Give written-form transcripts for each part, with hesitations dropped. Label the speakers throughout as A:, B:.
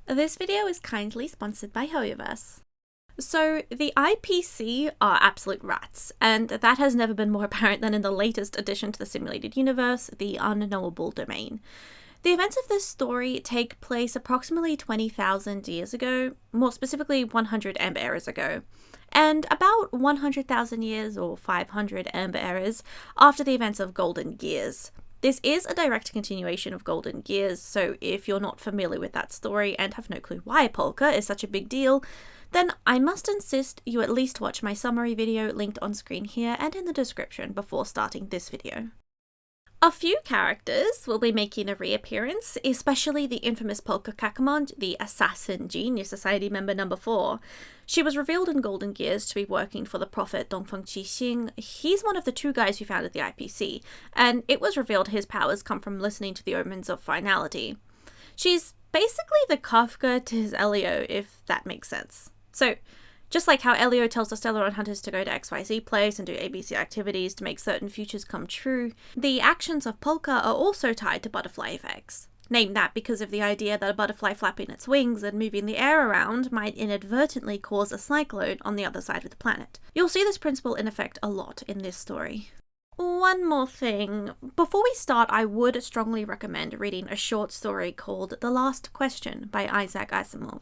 A: This video is kindly sponsored by Hoyoverse. So, the IPC are absolute rats, and that has never been more apparent than in the latest addition to the simulated universe, the Unknowable Domain. The events of this story take place approximately 20,000 years ago, more specifically 100 Amber Eras ago, and about 100,000 years or 500 Amber Eras after the events of Golden Gears. This is a direct continuation of Golden Gears, so if you're not familiar with that story and have no clue why Polka is such a big deal, then I must insist you at least watch my summary video linked on screen here and in the description before starting this video. A few characters will be making a reappearance, especially the infamous Polka Kakamond, the Assassin Genius Society member number 4. She was revealed in Golden Gears to be working for the prophet Dongfeng Qixing. He's one of the 2 guys who founded the IPC, and it was revealed his powers come from listening to the omens of finality. She's basically the Kafka to his Elio, if that makes sense. So, just like how Elio tells the Stellar Hunters to go to XYZ place and do ABC activities to make certain futures come true, the actions of Polka are also tied to butterfly effects. Named that because of the idea that a butterfly flapping its wings and moving the air around might inadvertently cause a cyclone on the other side of the planet. You'll see this principle in effect a lot in this story. One more thing. Before we start, I would strongly recommend reading a short story called The Last Question by Isaac Asimov.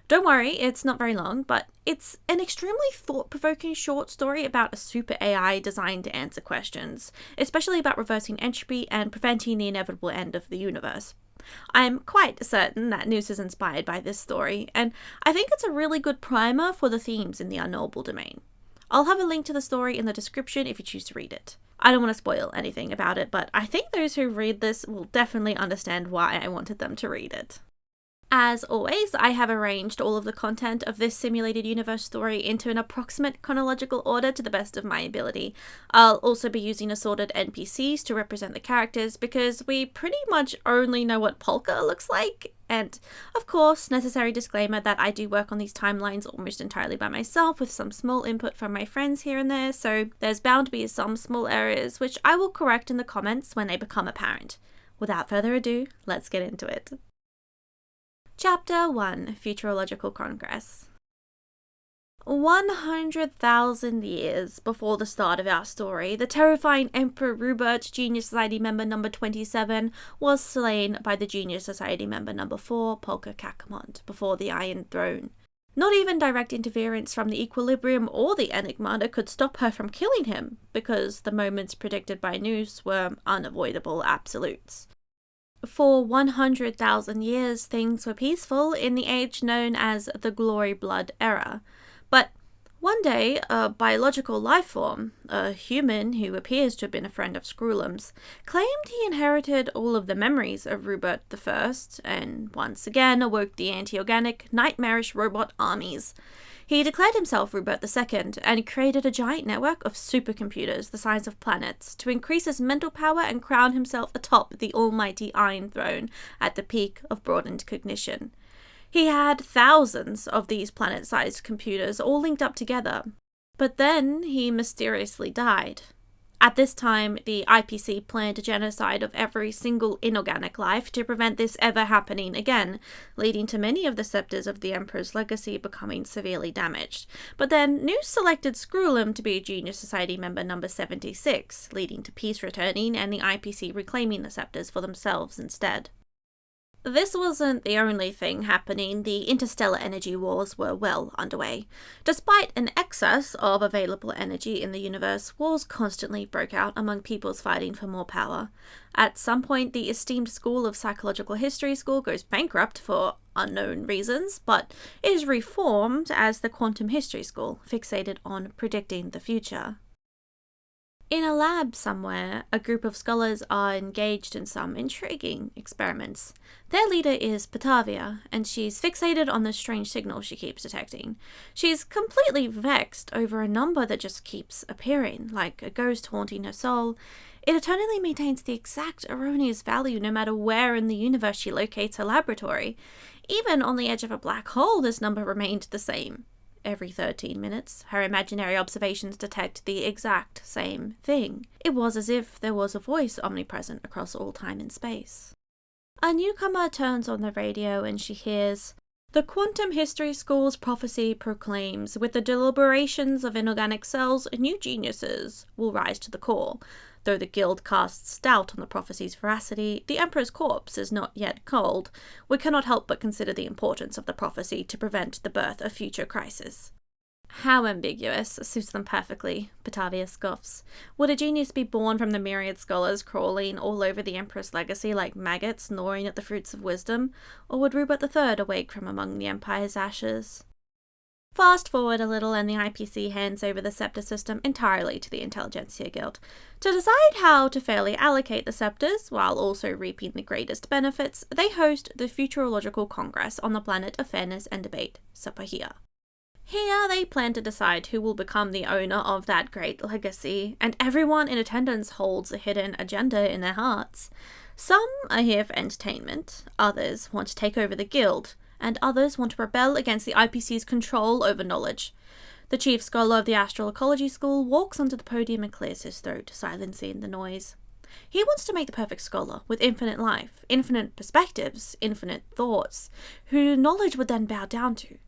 A: Don't worry, it's not very long, but it's an extremely thought-provoking short story about a super AI designed to answer questions, especially about reversing entropy and preventing the inevitable end of the universe. I'm quite certain that Nous is inspired by this story, and I think it's a really good primer for the themes in the Unknowable Domain. I'll have a link to the story in the description if you choose to read it. I don't want to spoil anything about it, but I think those who read this will definitely understand why I wanted them to read it. As always, I have arranged all of the content of this simulated universe story into an approximate chronological order to the best of my ability. I'll also be using assorted NPCs to represent the characters because we pretty much only know what Polka looks like. And, of course, necessary disclaimer that I do work on these timelines almost entirely by myself with some small input from my friends here and there, so there's bound to be some small errors which I will correct in the comments when they become apparent. Without further ado, let's get into it. Chapter 1 Futurological Congress. 100,000 years before the start of our story, the terrifying Emperor Rubert, Genius Society member number 27, was slain by the Genius Society member number 4, Polka Kakamond, before the Iron Throne. Not even direct interference from the Equilibrium or the Enigmata could stop her from killing him, because the moments predicted by Nous were unavoidable absolutes. For 100,000 years, things were peaceful in the age known as the Glory Blood Era. But one day, a biological life form, a human who appears to have been a friend of Screwlum's, claimed he inherited all of the memories of Rubert I, and once again awoke the anti-organic, nightmarish robot armies. He declared himself Rubert II and created a giant network of supercomputers the size of planets to increase his mental power and crown himself atop the almighty Iron Throne at the peak of broadened cognition. He had thousands of these planet-sized computers all linked up together, but then he mysteriously died. At this time, the IPC planned a genocide of every single inorganic life to prevent this ever happening again, leading to many of the scepters of the Emperor's legacy becoming severely damaged. But then Nous selected Screwlum to be Genius Society member number 76, leading to peace returning and the IPC reclaiming the scepters for themselves instead. This wasn't the only thing happening. The interstellar energy wars were well underway. Despite an excess of available energy in the universe, wars constantly broke out among peoples fighting for more power. At some point, the esteemed School of Psychological History School goes bankrupt for unknown reasons, but is reformed as the Quantum History School, fixated on predicting the future. In a lab somewhere, a group of scholars are engaged in some intriguing experiments. Their leader is Patavia, and she's fixated on the strange signal she keeps detecting. She's completely vexed over a number that just keeps appearing, like a ghost haunting her soul. It eternally maintains the exact erroneous value no matter where in the universe she locates her laboratory. Even on the edge of a black hole, this number remained the same. Every 13 minutes, her imaginary observations detect the exact same thing. It was as if there was a voice omnipresent across all time and space. A newcomer turns on the radio and she hears, "The Quantum History School's prophecy proclaims, with the deliberations of inorganic cells, new geniuses will rise to the call. Though the guild casts doubt on the prophecy's veracity, the Emperor's corpse is not yet cold. We cannot help but consider the importance of the prophecy to prevent the birth of future crisis." How ambiguous, suits them perfectly, Patavia scoffs. Would a genius be born from the myriad scholars crawling all over the Emperor's legacy like maggots gnawing at the fruits of wisdom, or would Rubert III awake from among the Empire's ashes? Fast forward a little and the IPC hands over the scepter system entirely to the Intelligentsia Guild. To decide how to fairly allocate the scepters, while also reaping the greatest benefits, they host the Futurological Congress on the planet of fairness and debate, Sapahia. Here they plan to decide who will become the owner of that great legacy, and everyone in attendance holds a hidden agenda in their hearts. Some are here for entertainment, others want to take over the guild, and others want to rebel against the IPC's control over knowledge. The chief scholar of the Astral Ecology School walks onto the podium and clears his throat, silencing the noise. He wants to make the perfect scholar, with infinite life, infinite perspectives, infinite thoughts, who knowledge would then bow down to.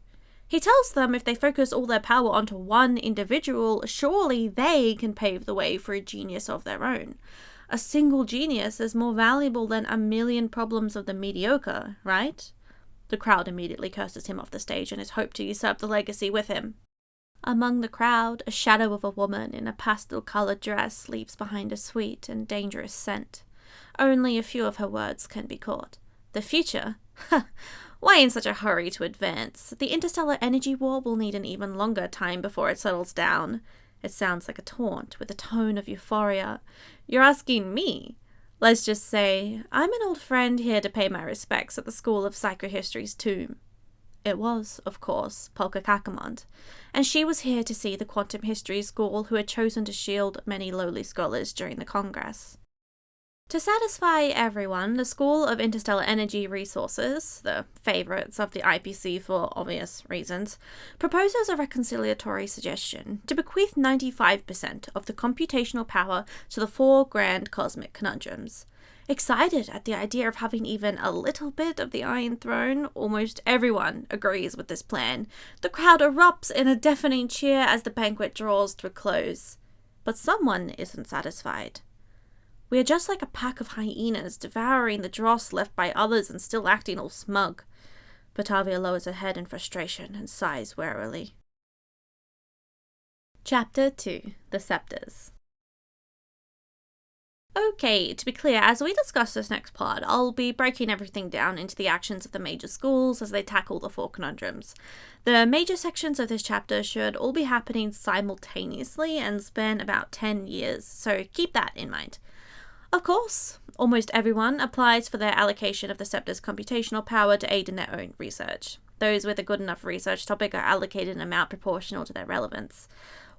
A: He tells them if they focus all their power onto one individual, surely they can pave the way for a genius of their own. A single genius is more valuable than a million problems of the mediocre, right? The crowd immediately curses him off the stage and is hoped to usurp the legacy with him. Among the crowd, a shadow of a woman in a pastel-coloured dress leaves behind a sweet and dangerous scent. Only a few of her words can be caught. The future? Why in such a hurry to advance? The interstellar energy war will need an even longer time before it settles down. It sounds like a taunt, with a tone of euphoria. You're asking me? Let's just say, I'm an old friend here to pay my respects at the School of Psychohistory's tomb. It was, of course, Polka Kakamond, and she was here to see the Quantum History School who had chosen to shield many lowly scholars during the Congress. To satisfy everyone, the School of Interstellar Energy Resources, the favourites of the IPC for obvious reasons, proposes a reconciliatory suggestion to bequeath 95% of the computational power to the 4 grand cosmic conundrums. Excited at the idea of having even a little bit of the Iron Throne, almost everyone agrees with this plan. The crowd erupts in a deafening cheer as the banquet draws to a close. But someone isn't satisfied. We are just like a pack of hyenas devouring the dross left by others and still acting all smug. Patavia lowers her head in frustration and sighs wearily. Ch.2 The Scepters. Okay, to be clear, as we discuss this next part, I'll be breaking everything down into the actions of the major schools as they tackle the 4 conundrums. The major sections of this chapter should all be happening simultaneously and span about 10 years, so keep that in mind. Of course, almost everyone applies for their allocation of the scepter's computational power to aid in their own research. Those with a good enough research topic are allocated an amount proportional to their relevance.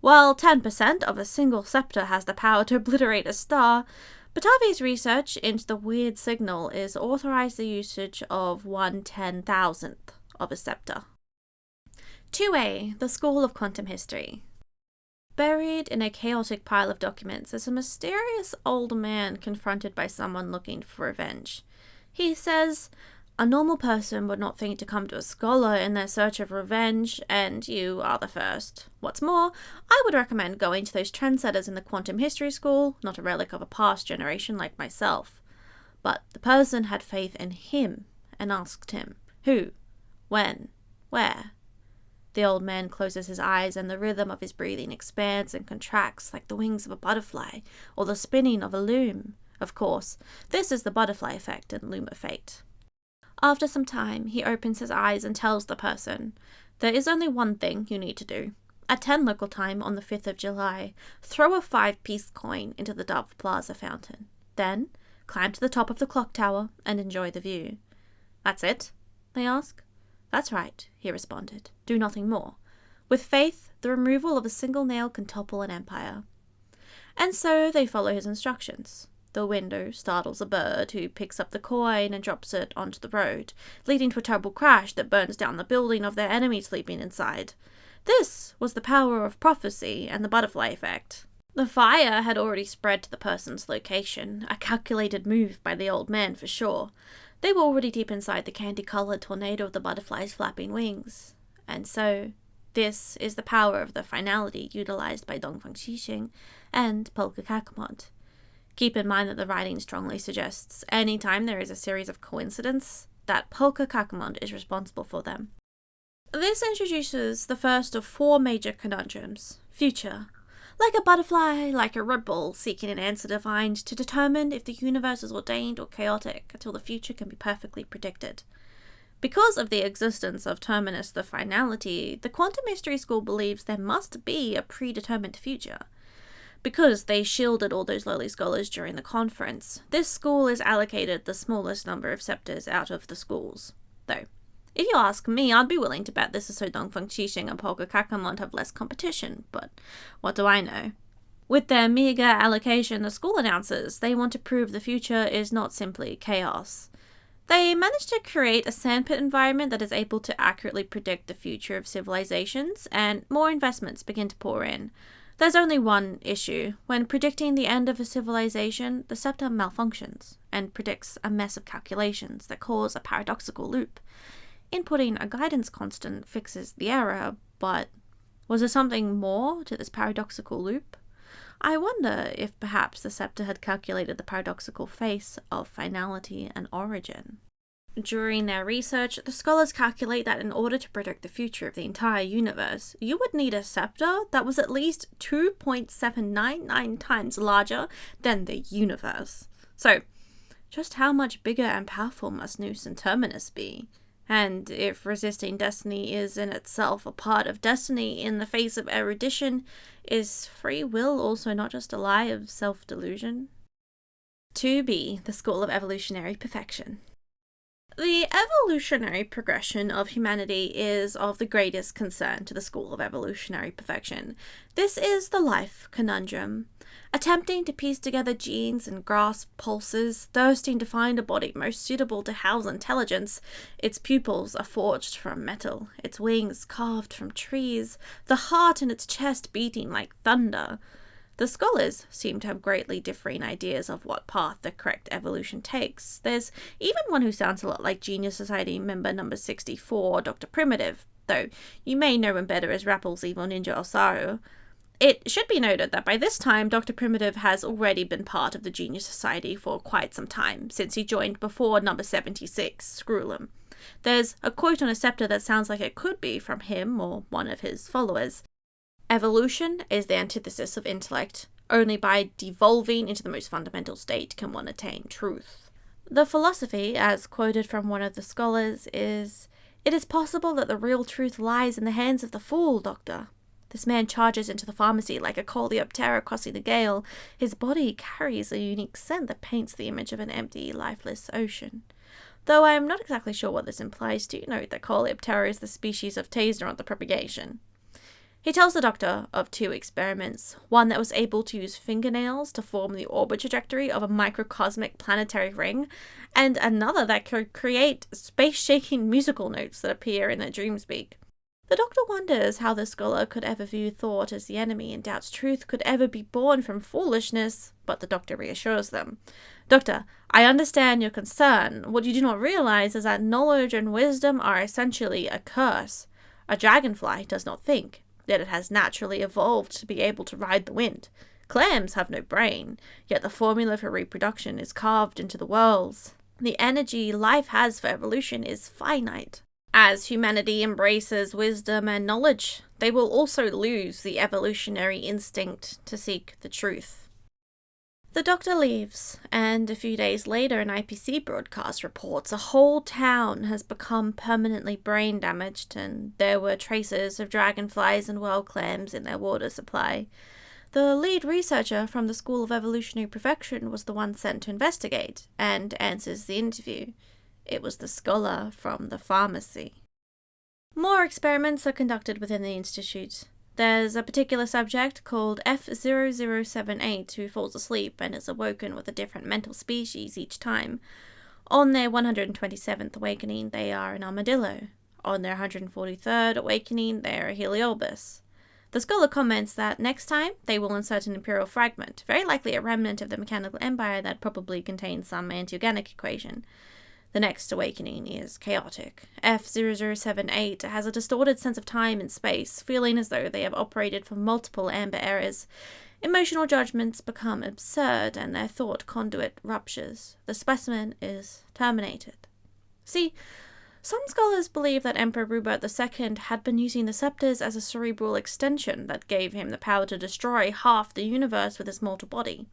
A: While 10% of a single scepter has the power to obliterate a star, Patavia's research into the weird signal is authorized the usage of 1/10,000th of a scepter. 2A, the School of Quantum History. Buried in a chaotic pile of documents is a mysterious old man confronted by someone looking for revenge. He says, "A normal person would not think to come to a scholar in their search of revenge, and you are the first. What's more, I would recommend going to those trendsetters in the Quantum History School, not a relic of a past generation like myself." But the person had faith in him and asked him, who, when, where. The old man closes his eyes and the rhythm of his breathing expands and contracts like the wings of a butterfly or the spinning of a loom. Of course, this is the butterfly effect in Loom of Fate. After some time, he opens his eyes and tells the person, "There is only one thing you need to do. At 10 local time on the 5th of July, throw a 5-piece coin into the Dove Plaza fountain. Then, climb to the top of the clock tower and enjoy the view." "That's it?" they ask. "That's right," he responded. "Do nothing more. With faith, the removal of a single nail can topple an empire." And so they follow his instructions. The window startles a bird who picks up the coin and drops it onto the road, leading to a terrible crash that burns down the building of their enemy sleeping inside. This was the power of prophecy and the butterfly effect. The fire had already spread to the person's location, a calculated move by the old man for sure. They were already deep inside the candy-coloured tornado of the butterfly's flapping wings. And so, this is the power of the finality utilized by Dongfang Xixing and Polka Kakamot. Keep in mind that the writing strongly suggests any time there is a series of coincidences, that Polka Kakamot is responsible for them. This introduces the first of 4 major conundrums. Future. Like a butterfly, like a rebel, seeking an answer defined to determine if the universe is ordained or chaotic until the future can be perfectly predicted. Because of the existence of terminus the finality, the quantum mystery school believes there must be a predetermined future. Because they shielded all those lowly scholars during the conference, this school is allocated the smallest number of scepters out of the schools. Though, if you ask me, I'd be willing to bet this is so Dongfang Xixing and Polka Kakamot have less competition, but what do I know? With their meager allocation, the school announces they want to prove the future is not simply chaos. They managed to create a sandpit environment that is able to accurately predict the future of civilizations, and more investments begin to pour in. There's only one issue. When predicting the end of a civilization, the scepter malfunctions, and predicts a mess of calculations that cause a paradoxical loop. Inputting a guidance constant fixes the error, but was there something more to this paradoxical loop? I wonder if perhaps the scepter had calculated the paradoxical face of finality and origin. During their research, the scholars calculate that in order to predict the future of the entire universe, you would need a scepter that was at least 2.799 times larger than the universe. So, just how much bigger and powerful must Nous and Terminus be? And if resisting destiny is in itself a part of destiny in the face of erudition, is free will also not just a lie of self-delusion? Ch.2 The School of Evolutionary Perfection. The evolutionary progression of humanity is of the greatest concern to the School of Evolutionary Perfection. This is the life conundrum. Attempting to piece together genes and grasp pulses, thirsting to find a body most suitable to house intelligence, its pupils are forged from metal, its wings carved from trees, the heart in its chest beating like thunder. The scholars seem to have greatly differing ideas of what path the correct evolution takes. There's even one who sounds a lot like Genius Society member number 64, Dr. Primitive, though you may know him better as Rappel's evil ninja Osaru. It should be noted that by this time, Dr. Primitive has already been part of the Genius Society for quite some time, since he joined before number 76, Screwlum. There's a quote on a scepter that sounds like it could be from him or one of his followers. Evolution is the antithesis of intellect. Only by devolving into the most fundamental state can one attain truth. The philosophy, as quoted from one of the scholars, is, "It is possible that the real truth lies in the hands of the fool, Doctor." This man charges into the pharmacy like a coleoptera crossing a gale. His body carries a unique scent that paints the image of an empty, lifeless ocean. Though I am not exactly sure what this implies, do note that coleoptera is the species of taser on the propagation. He tells the doctor of 2 experiments, one that was able to use fingernails to form the orbit trajectory of a microcosmic planetary ring, and another that could create space-shaking musical notes that appear in their dreamspeak. The doctor wonders how the scholar could ever view thought as the enemy and doubts truth could ever be born from foolishness, but the doctor reassures them. "Doctor, I understand your concern. What you do not realize is that knowledge and wisdom are essentially a curse. A dragonfly does not think, yet it has naturally evolved to be able to ride the wind. Clams have no brain, yet the formula for reproduction is carved into the worlds. The energy life has for evolution is finite. As humanity embraces wisdom and knowledge, they will also lose the evolutionary instinct to seek the truth." The doctor leaves, and a few days later an IPC broadcast reports a whole town has become permanently brain damaged, and there were traces of dragonflies and whale clams in their water supply. The lead researcher from the School of Evolutionary Perfection was the one sent to investigate, and answers the interview. It was the scholar from the pharmacy. More experiments are conducted within the institute. There's a particular subject called F0078 who falls asleep and is awoken with a different mental species each time. On their 127th awakening, they are an armadillo. On their 143rd awakening, they are a heliobus. The scholar comments that next time they will insert an imperial fragment, very likely a remnant of the mechanical empire that probably contains some anti-organic equation. The next awakening is chaotic. F0078 has a distorted sense of time and space, feeling as though they have operated from multiple amber eras. Emotional judgments become absurd and their thought conduit ruptures. The specimen is terminated. See, some scholars believe that Emperor Rubert II had been using the scepters as a cerebral extension that gave him the power to destroy half the universe with his mortal body.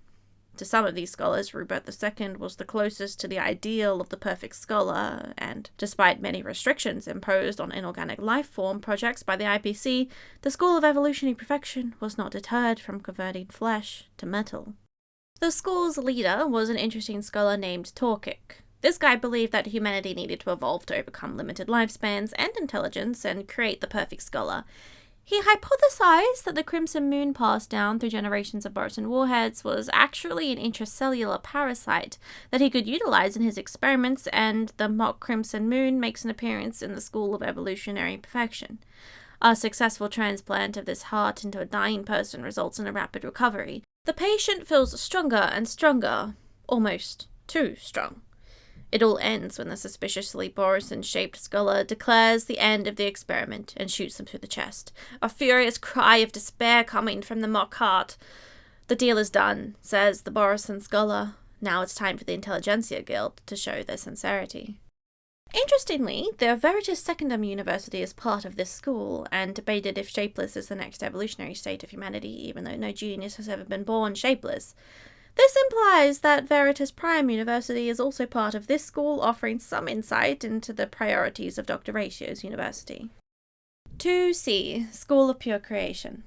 A: To some of these scholars, Rubert II was the closest to the ideal of the perfect scholar, and despite many restrictions imposed on inorganic life form projects by the IPC, the school of evolutionary perfection was not deterred from converting flesh to metal. The school's leader was an interesting scholar named Torkic. This guy believed that humanity needed to evolve to overcome limited lifespans and intelligence and create the perfect scholar. He hypothesized that the Crimson Moon passed down through generations of Boson warheads was actually an intracellular parasite that he could utilize in his experiments, and the mock Crimson Moon makes an appearance in the School of Evolutionary Perfection. A successful transplant of this heart into a dying person results in a rapid recovery. The patient feels stronger and stronger, almost too strong. It all ends when the suspiciously Borusan-shaped scholar declares the end of the experiment and shoots him through the chest, a furious cry of despair coming from the mock heart. The deal is done, says the Borusan scholar. Now it's time for the Intelligentsia Guild to show their sincerity. Interestingly, the Veritas Secundum University is part of this school, and debated if shapeless is the next evolutionary state of humanity, even though no genius has ever been born shapeless. This implies that Veritas Prime University is also part of this school, offering some insight into the priorities of Dr. Ratio's university. 2C, School of Pure Creation.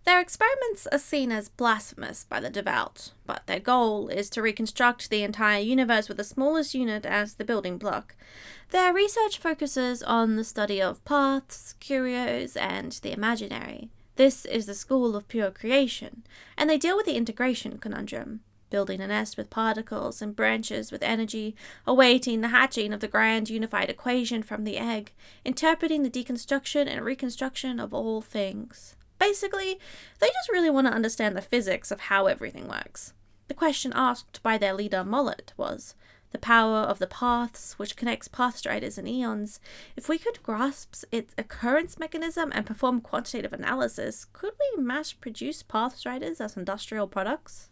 A: Their experiments are seen as blasphemous by the devout, but their goal is to reconstruct the entire universe with the smallest unit as the building block. Their research focuses on the study of paths, curios, and the imaginary. This is the School of Pure Creation, and they deal with the integration conundrum, building a nest with particles and branches with energy, awaiting the hatching of the grand unified equation from the egg, interpreting the deconstruction and reconstruction of all things. Basically, they just really want to understand the physics of how everything works. The question asked by their leader Mollet was, the power of the paths, which connects path striders and eons. If we could grasp its occurrence mechanism and perform quantitative analysis, could we mass-produce path striders as industrial products?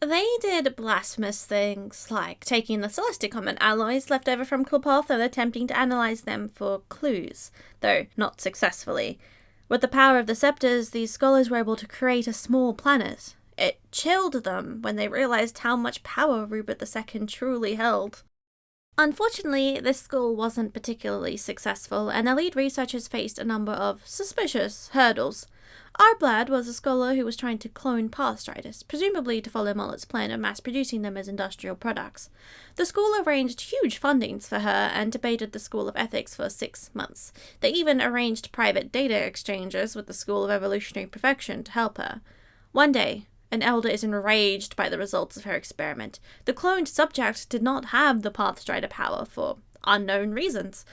A: They did blasphemous things, like taking the celesticomet alloys left over from Cleopatra and attempting to analyze them for clues, though not successfully. With the power of the scepters, these scholars were able to create a small planet. It chilled them when they realized how much power Rubert II truly held. Unfortunately, this school wasn't particularly successful, and the lead researchers faced a number of suspicious hurdles. Arblad was a scholar who was trying to clone path striders, presumably to follow Mollet's plan of mass-producing them as industrial products. The school arranged huge fundings for her and debated the School of Ethics for 6 months. They even arranged private data exchanges with the School of Evolutionary Perfection to help her. One day, an elder is enraged by the results of her experiment. The cloned subject did not have the path strider power for unknown reasons.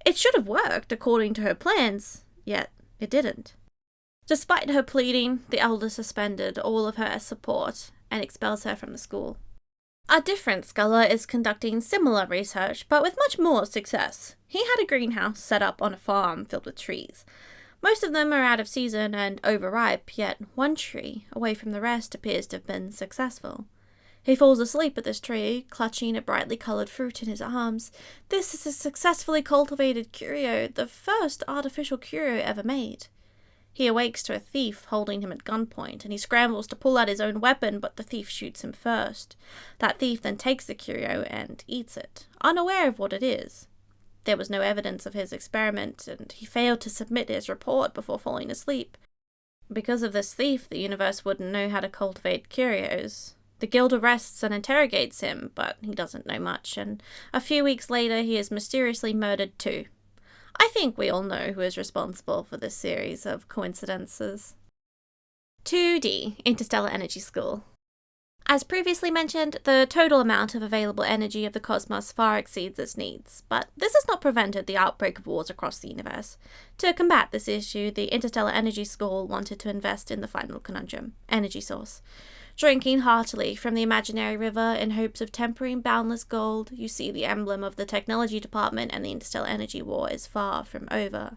A: It should have worked according to her plans, yet it didn't. Despite her pleading, the elder suspended all of her support and expels her from the school. A different scholar is conducting similar research, but with much more success. He had a greenhouse set up on a farm filled with trees. Most of them are out of season and overripe, yet one tree, away from the rest, appears to have been successful. He falls asleep at this tree, clutching a brightly coloured fruit in his arms. This is a successfully cultivated curio, the first artificial curio ever made. He awakes to a thief holding him at gunpoint, and he scrambles to pull out his own weapon, but the thief shoots him first. That thief then takes the curio and eats it, unaware of what it is. There was no evidence of his experiment, and he failed to submit his report before falling asleep. Because of this thief, the universe wouldn't know how to cultivate curios. The guild arrests and interrogates him, but he doesn't know much, and a few weeks later he is mysteriously murdered too. I think we all know who is responsible for this series of coincidences. 2D, Interstellar Energy School. As previously mentioned, the total amount of available energy of the cosmos far exceeds its needs, but this has not prevented the outbreak of wars across the universe. To combat this issue, the Interstellar Energy School wanted to invest in the final conundrum, energy source. Drinking heartily from the imaginary river in hopes of tempering boundless gold, you see the emblem of the technology department, and the interstellar energy war is far from over.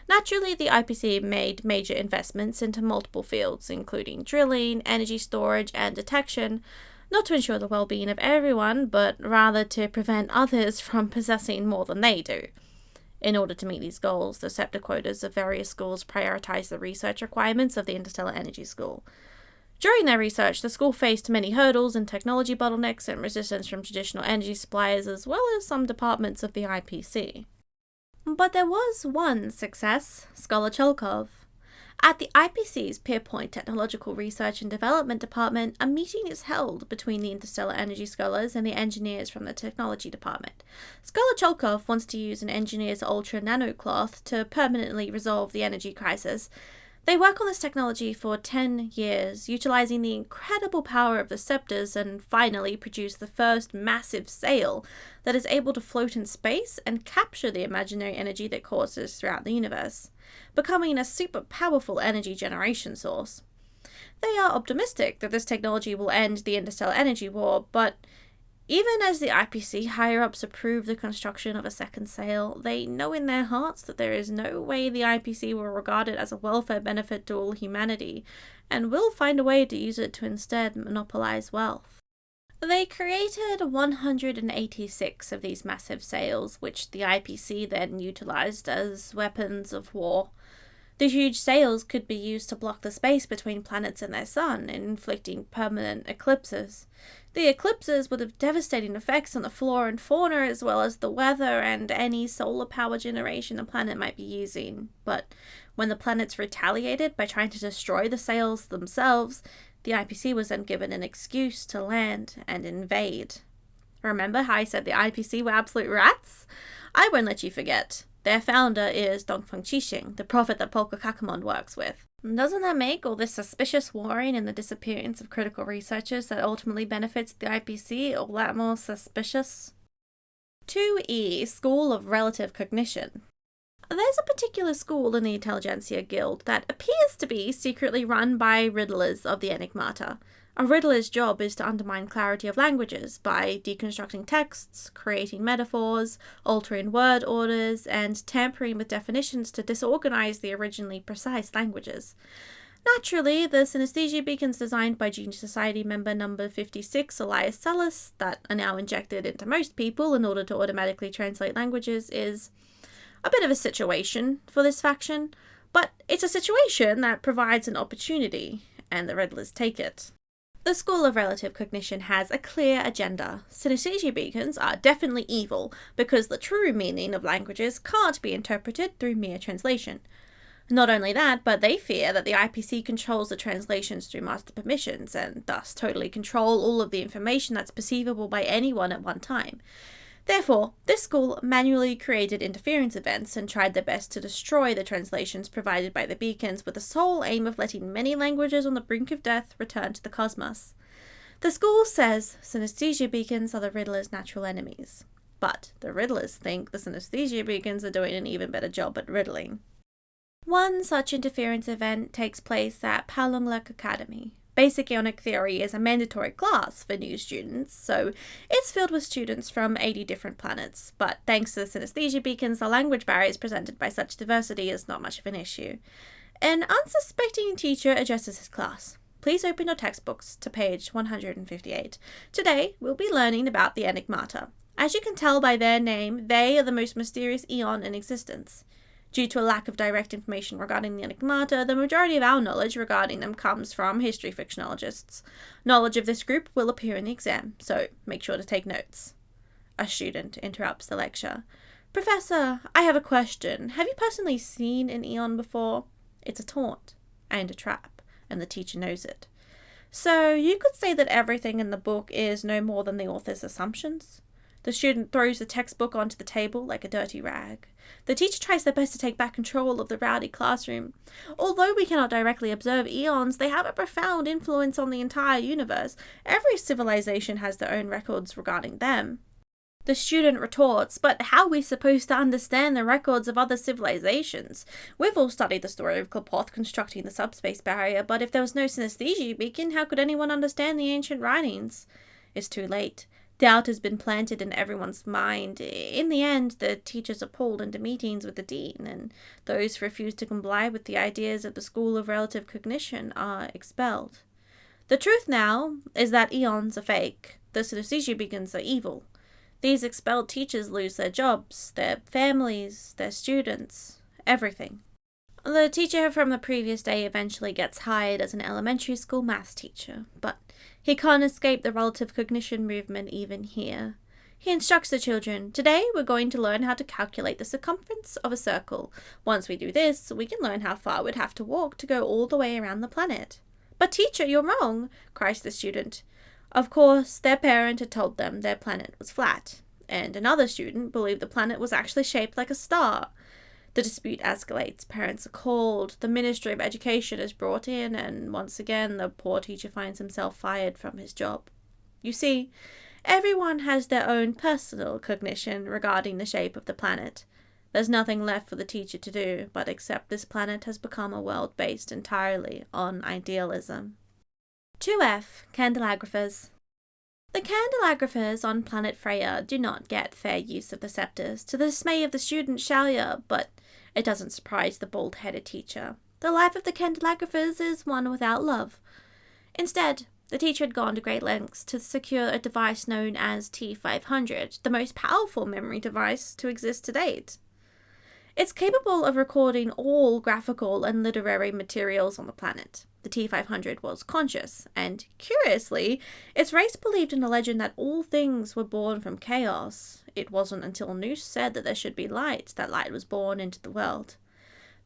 A: Naturally, the IPC made major investments into multiple fields, including drilling, energy storage, and detection, not to ensure the well-being of everyone, but rather to prevent others from possessing more than they do. In order to meet these goals, the scepter quotas of various schools prioritize the research requirements of the Interstellar Energy School. During their research, the school faced many hurdles and technology bottlenecks and resistance from traditional energy suppliers, as well as some departments of the IPC. But there was one success, Scholar Ch.5. At the IPC's Pierpoint Technological Research and Development Department, a meeting is held between the interstellar energy scholars and the engineers from the technology department. Scholar Ch.5 wants to use an engineer's ultra nanocloth to permanently resolve the energy crisis. They work on this technology for 10 years, utilizing the incredible power of the scepters, and finally produce the first massive sail that is able to float in space and capture the imaginary energy that courses throughout the universe, becoming a super powerful energy generation source. They are optimistic that this technology will end the interstellar energy war, but even as the IPC higher-ups approve the construction of a second sail, they know in their hearts that there is no way the IPC will regard it as a welfare benefit to all humanity, and will find a way to use it to instead monopolize wealth. They created 186 of these massive sails, which the IPC then utilized as weapons of war. The huge sails could be used to block the space between planets and their sun, inflicting permanent eclipses. The eclipses would have devastating effects on the flora and fauna, as well as the weather and any solar power generation the planet might be using. But when the planets retaliated by trying to destroy the sails themselves, the IPC was then given an excuse to land and invade. Remember how I said the IPC were absolute rats? I won't let you forget. Their founder is Dongfeng Qixing, the prophet that Polka Kakamon works with. Doesn't that make all this suspicious warring and the disappearance of critical researchers that ultimately benefits the IPC all that more suspicious? 2E, School of Relative Cognition. There's a particular school in the Intelligentsia Guild that appears to be secretly run by riddlers of the Enigmata. A riddler's job is to undermine clarity of languages by deconstructing texts, creating metaphors, altering word orders, and tampering with definitions to disorganize the originally precise languages. Naturally, the synesthesia beacons designed by Genius Society member number 56, Elias Sellis, that are now injected into most people in order to automatically translate languages, is a bit of a situation for this faction, but it's a situation that provides an opportunity, and the riddlers take it. The School of Relative Cognition has a clear agenda. Synesthesia beacons are definitely evil because the true meaning of languages can't be interpreted through mere translation. Not only that, but they fear that the IPC controls the translations through master permissions and thus totally control all of the information that's perceivable by anyone at one time. Therefore, this school manually created interference events and tried their best to destroy the translations provided by the beacons with the sole aim of letting many languages on the brink of death return to the cosmos. The school says synesthesia beacons are the Riddler's natural enemies, but the Riddlers think the synesthesia beacons are doing an even better job at riddling. One such interference event takes place at Palonglek Academy. Basic Ionic Theory is a mandatory class for new students, so it's filled with students from 80 different planets, but thanks to the synesthesia beacons, the language barriers presented by such diversity is not much of an issue. An unsuspecting teacher addresses his class. Please open your textbooks to page 158. Today, we'll be learning about the Enigmata. As you can tell by their name, they are the most mysterious eon in existence. Due to a lack of direct information regarding the Enigmata, the majority of our knowledge regarding them comes from history fictionologists. Knowledge of this group will appear in the exam, so make sure to take notes. A student interrupts the lecture. Professor, I have a question. Have you personally seen an eon before? It's a taunt and a trap, and the teacher knows it. So you could say that everything in the book is no more than the author's assumptions? The student throws the textbook onto the table like a dirty rag. The teacher tries their best to take back control of the rowdy classroom. Although we cannot directly observe eons, they have a profound influence on the entire universe. Every civilization has their own records regarding them. The student retorts, but how are we supposed to understand the records of other civilizations? We've all studied the story of Klapoth constructing the subspace barrier, but if there was no synesthesia beacon, how could anyone understand the ancient writings? It's too late. Doubt has been planted in everyone's mind. In the end, the teachers are pulled into meetings with the dean, and those who refuse to comply with the ideas of the School of Relative Cognition are expelled. The truth now is that eons are fake. The synesthesia beacons are evil. These expelled teachers lose their jobs, their families, their students, everything. The teacher from the previous day eventually gets hired as an elementary school maths teacher, but he can't escape the relative cognition movement even here. He instructs the children, "Today we're going to learn how to calculate the circumference of a circle. Once we do this, we can learn how far we'd have to walk to go all the way around the planet." "But teacher, you're wrong," cries the student. Of course, their parent had told them their planet was flat, and another student believed the planet was actually shaped like a star. The dispute escalates, parents are called, the Ministry of Education is brought in, and once again the poor teacher finds himself fired from his job. You see, everyone has their own personal cognition regarding the shape of the planet. There's nothing left for the teacher to do but accept this planet has become a world based entirely on idealism. Ch.5 Candelagraphos. The Candelagraphos on planet Freya do not get fair use of the scepters, to the dismay of the student Shalia, but it doesn't surprise the bald-headed teacher. The life of the Candelagraphos is one without love. Instead, the teacher had gone to great lengths to secure a device known as Ch.500, the most powerful memory device to exist to date. It's capable of recording all graphical and literary materials on the planet. The Ch.500 was conscious, and, curiously, its race believed in a legend that all things were born from chaos. It wasn't until Nous said that there should be light that light was born into the world.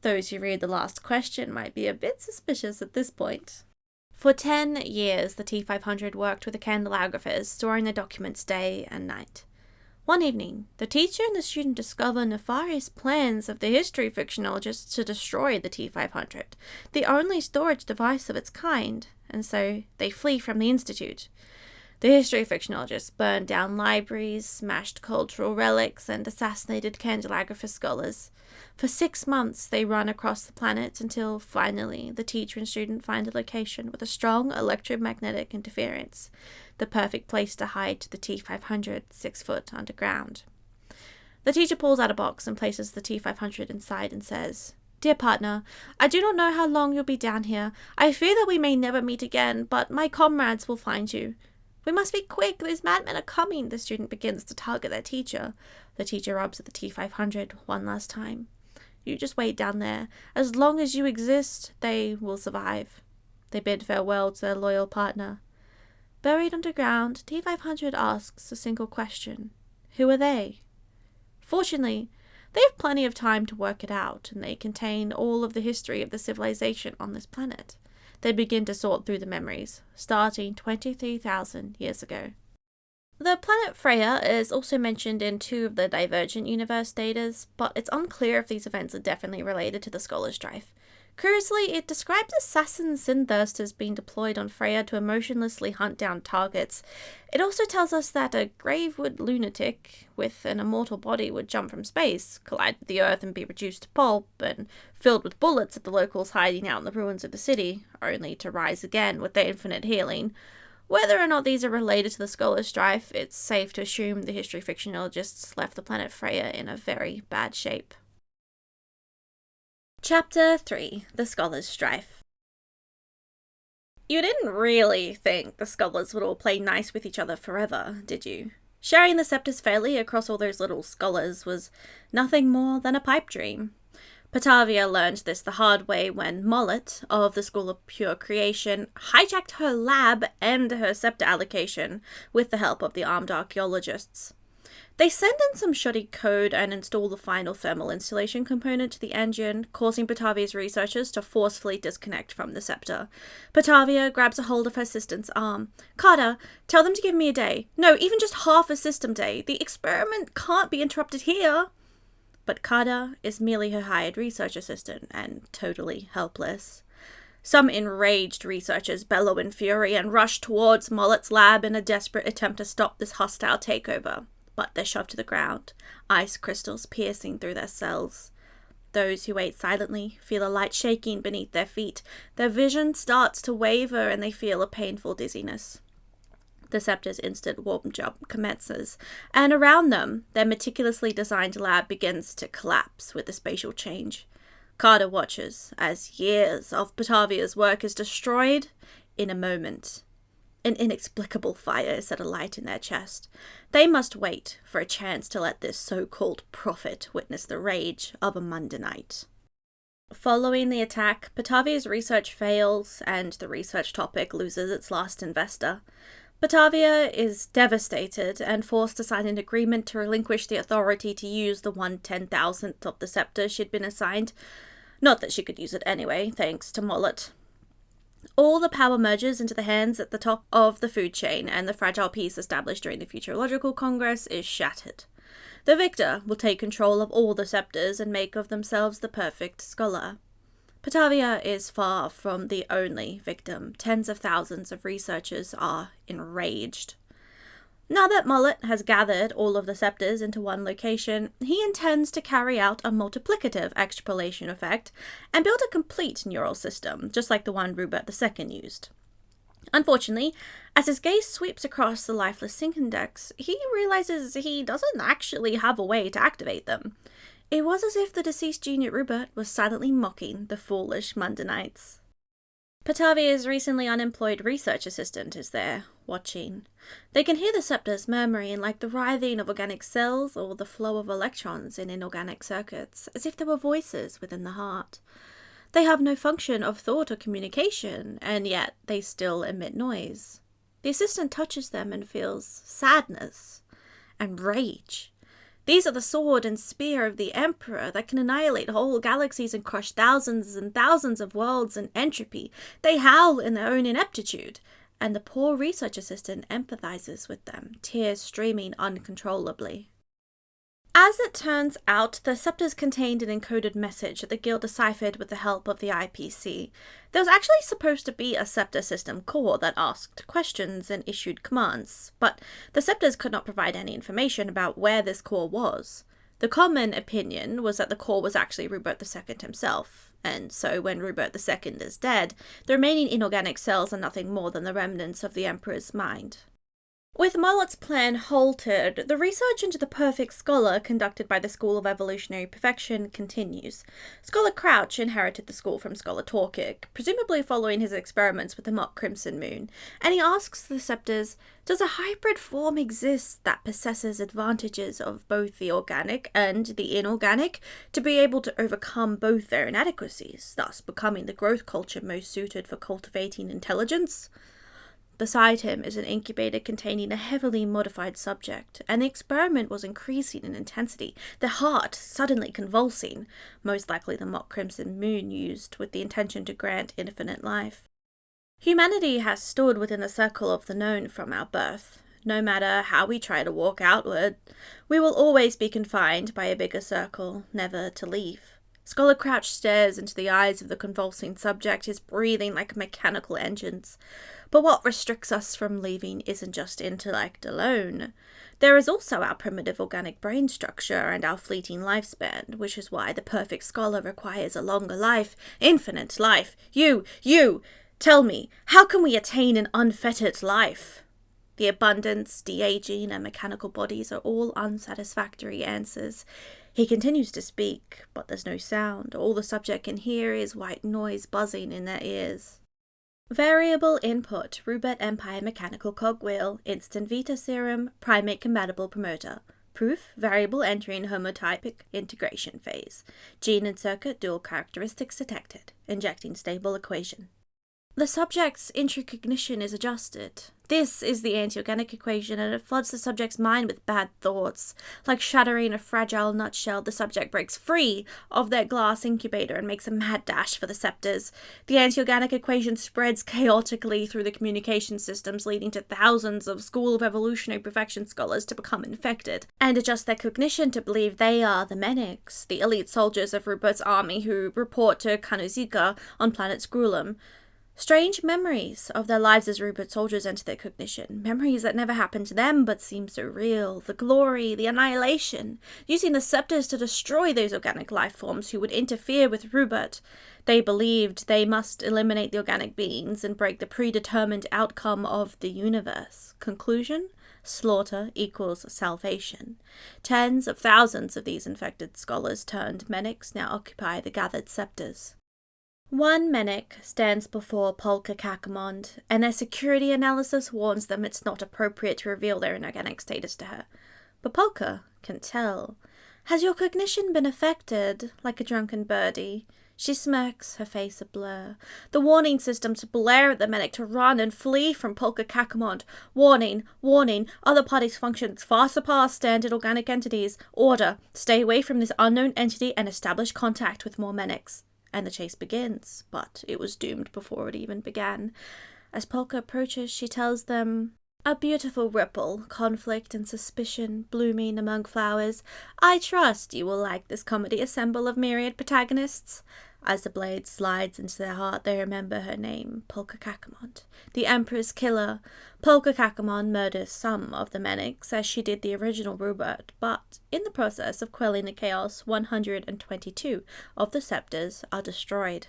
A: Those who read the last question might be a bit suspicious at this point. For 10 years, the Ch.500 worked with the Candelagraphos, storing the documents day and night. One evening, the teacher and the student discover nefarious plans of the history fictionologists to destroy the Ch.500, the only storage device of its kind, and so they flee from the institute. The history fictionologists burned down libraries, smashed cultural relics, and assassinated Candelagraphos scholars. For 6 months, they run across the planet until, finally, the teacher and student find a location with a strong electromagnetic interference, the perfect place to hide to the Ch.500 6 foot underground. The teacher pulls out a box and places the Ch.500 inside and says, "Dear partner, I do not know how long you'll be down here. I fear that we may never meet again, but my comrades will find you." "We must be quick, those madmen are coming," the student begins to target their teacher. The teacher rubs at the Ch.500 one last time. "You just wait down there. As long as you exist, they will survive." They bid farewell to their loyal partner. Buried underground, Ch.500 asks a single question. Who are they? Fortunately, they have plenty of time to work it out, and they contain all of the history of the civilization on this planet. They begin to sort through the memories, starting 23,000 years ago. The planet Freya is also mentioned in 2 of the Divergent Universe datas, but it's unclear if these events are definitely related to the Scholar Strife. Curiously, it describes assassin synthirsters being deployed on Freya to emotionlessly hunt down targets. It also tells us that a gravewood lunatic with an immortal body would jump from space, collide with the Earth and be reduced to pulp, and filled with bullets at the locals hiding out in the ruins of the city, only to rise again with their infinite healing. Whether or not these are related to the Scholar Strife, it's safe to assume the history fictionologists left the planet Freya in a very bad shape. Chapter 3 The Scholars' Strife. You didn't really think the scholars would all play nice with each other forever, did you? Sharing the scepters fairly across all those little scholars was nothing more than a pipe dream. Patavia learned this the hard way when Mollet, of the School of Pure Creation, hijacked her lab and her scepter allocation with the help of the armed archaeologists. They send in some shoddy code and install the final thermal installation component to the engine, causing Patavia's researchers to forcefully disconnect from the scepter. Patavia grabs a hold of her assistant's arm. "Carter, tell them to give me a day. No, even just half a system day. The experiment can't be interrupted here." But Carter is merely her hired research assistant, and totally helpless. Some enraged researchers bellow in fury and rush towards Mollet's lab in a desperate attempt to stop this hostile takeover. but they're shoved to the ground, ice crystals piercing through their cells. Those who wait silently feel a light shaking beneath their feet. Their vision starts to waver and they feel a painful dizziness. The Scepters' instant warp jump commences, and around them, their meticulously designed lab begins to collapse with the spatial change. Carter watches as years of Patavia's work is destroyed in a moment. An inexplicable fire is set alight in their chest. They must wait for a chance to let this so-called prophet witness the rage of a Mundanite. Following the attack, Patavia's research fails, and the research topic loses its last investor. Patavia is devastated and forced to sign an agreement to relinquish the authority to use the 1/10,000th of the scepter she'd been assigned. Not that she could use it anyway, thanks to Mollet. All the power merges into the hands at the top of the food chain, and the fragile peace established during the Futurological Congress is shattered. The victor will take control of all the scepters and make of themselves the perfect scholar. Patavia is far from the only victim. Tens of thousands of researchers are enraged. Now that Mollet has gathered all of the scepters into one location, he intends to carry out a multiplicative extrapolation effect and build a complete neural system, just like the one Rubert II used. Unfortunately, as his gaze sweeps across the lifeless sync index, he realizes he doesn't actually have a way to activate them. It was as if the deceased junior Rubert was silently mocking the foolish Mundanites. Patavia's recently unemployed research assistant is there, watching. They can hear the scepters murmuring like the writhing of organic cells or the flow of electrons in inorganic circuits, as if there were voices within the heart. They have no function of thought or communication, and yet they still emit noise. The assistant touches them and feels sadness and rage. These are the sword and spear of the Emperor that can annihilate whole galaxies and crush thousands and thousands of worlds in entropy. They howl in their own ineptitude, and the poor research assistant empathizes with them, tears streaming uncontrollably. As it turns out, the scepters contained an encoded message that the Guild deciphered with the help of the IPC. There was actually supposed to be a scepter system core that asked questions and issued commands, but the scepters could not provide any information about where this core was. The common opinion was that the core was actually Rubert II himself, and so when Rubert II is dead, the remaining inorganic cells are nothing more than the remnants of the Emperor's mind. With Mollet's plan halted, the research into the perfect scholar conducted by the School of Evolutionary Perfection continues. Scholar Crouch inherited the school from Scholar Torkic, presumably following his experiments with the mock Crimson Moon, and he asks the scepters, does a hybrid form exist that possesses advantages of both the organic and the inorganic to be able to overcome both their inadequacies, thus becoming the growth culture most suited for cultivating intelligence? Beside him is an incubator containing a heavily modified subject, and the experiment was increasing in intensity, the heart suddenly convulsing, most likely the mock Crimson Moon used with the intention to grant infinite life. Humanity has stood within the circle of the known from our birth. No matter how we try to walk outward, we will always be confined by a bigger circle, never to leave. Scholar Crouch stares into the eyes of the convulsing subject, his breathing like mechanical engines. But what restricts us from leaving isn't just intellect alone. There is also our primitive organic brain structure and our fleeting lifespan, which is why the perfect scholar requires a longer life, infinite life. You, tell me, how can we attain an unfettered life? The abundance, de-aging, and mechanical bodies are all unsatisfactory answers. He continues to speak, but there's no sound. All the subject can hear is white noise buzzing in their ears. Variable input, Rubert Empire mechanical cogwheel, instant Vita serum, primate compatible promoter. Proof, variable entering homotypic integration phase. Gene and circuit dual characteristics detected. Injecting stable equation. The subject's intracognition is adjusted. This is the anti-organic equation, and it floods the subject's mind with bad thoughts. Like shattering a fragile nutshell, the subject breaks free of their glass incubator and makes a mad dash for the scepters. The anti-organic equation spreads chaotically through the communication systems, leading to thousands of School of Evolutionary Perfection scholars to become infected, and adjust their cognition to believe they are the Menix, the elite soldiers of Rupert's army who report to Kanuzika on planet Skrulum. Strange memories of their lives as Rubert soldiers enter their cognition. Memories that never happened to them but seem so real. The glory, the annihilation. Using the scepters to destroy those organic life forms who would interfere with Rubert. They believed they must eliminate the organic beings and break the predetermined outcome of the universe. Conclusion? Slaughter equals salvation. Tens of thousands of these infected scholars turned Menics now occupy the gathered scepters. One Menic stands before Polka Kakamond, and their security analysis warns them it's not appropriate to reveal their inorganic status to her. But Polka can tell. Has your cognition been affected, like a drunken birdie? She smirks, her face a blur. The warning systems blare at the Menic to run and flee from Polka Kakamond. Warning, warning, other parties' functions far surpass standard organic entities. Order, stay away from this unknown entity and establish contact with more Menics. And the chase begins, but it was doomed before it even began. As Polka approaches, she tells them, "A beautiful ripple, conflict and suspicion blooming among flowers. I trust you will like this comedy assemble of myriad protagonists." As the blade slides into their heart, they remember her name, Polka Kakamond, the Emperor's killer. Polka Kakamond murders some of the Menics, as she did the original Rubert, but in the process of quelling the chaos, 122 of the scepters are destroyed.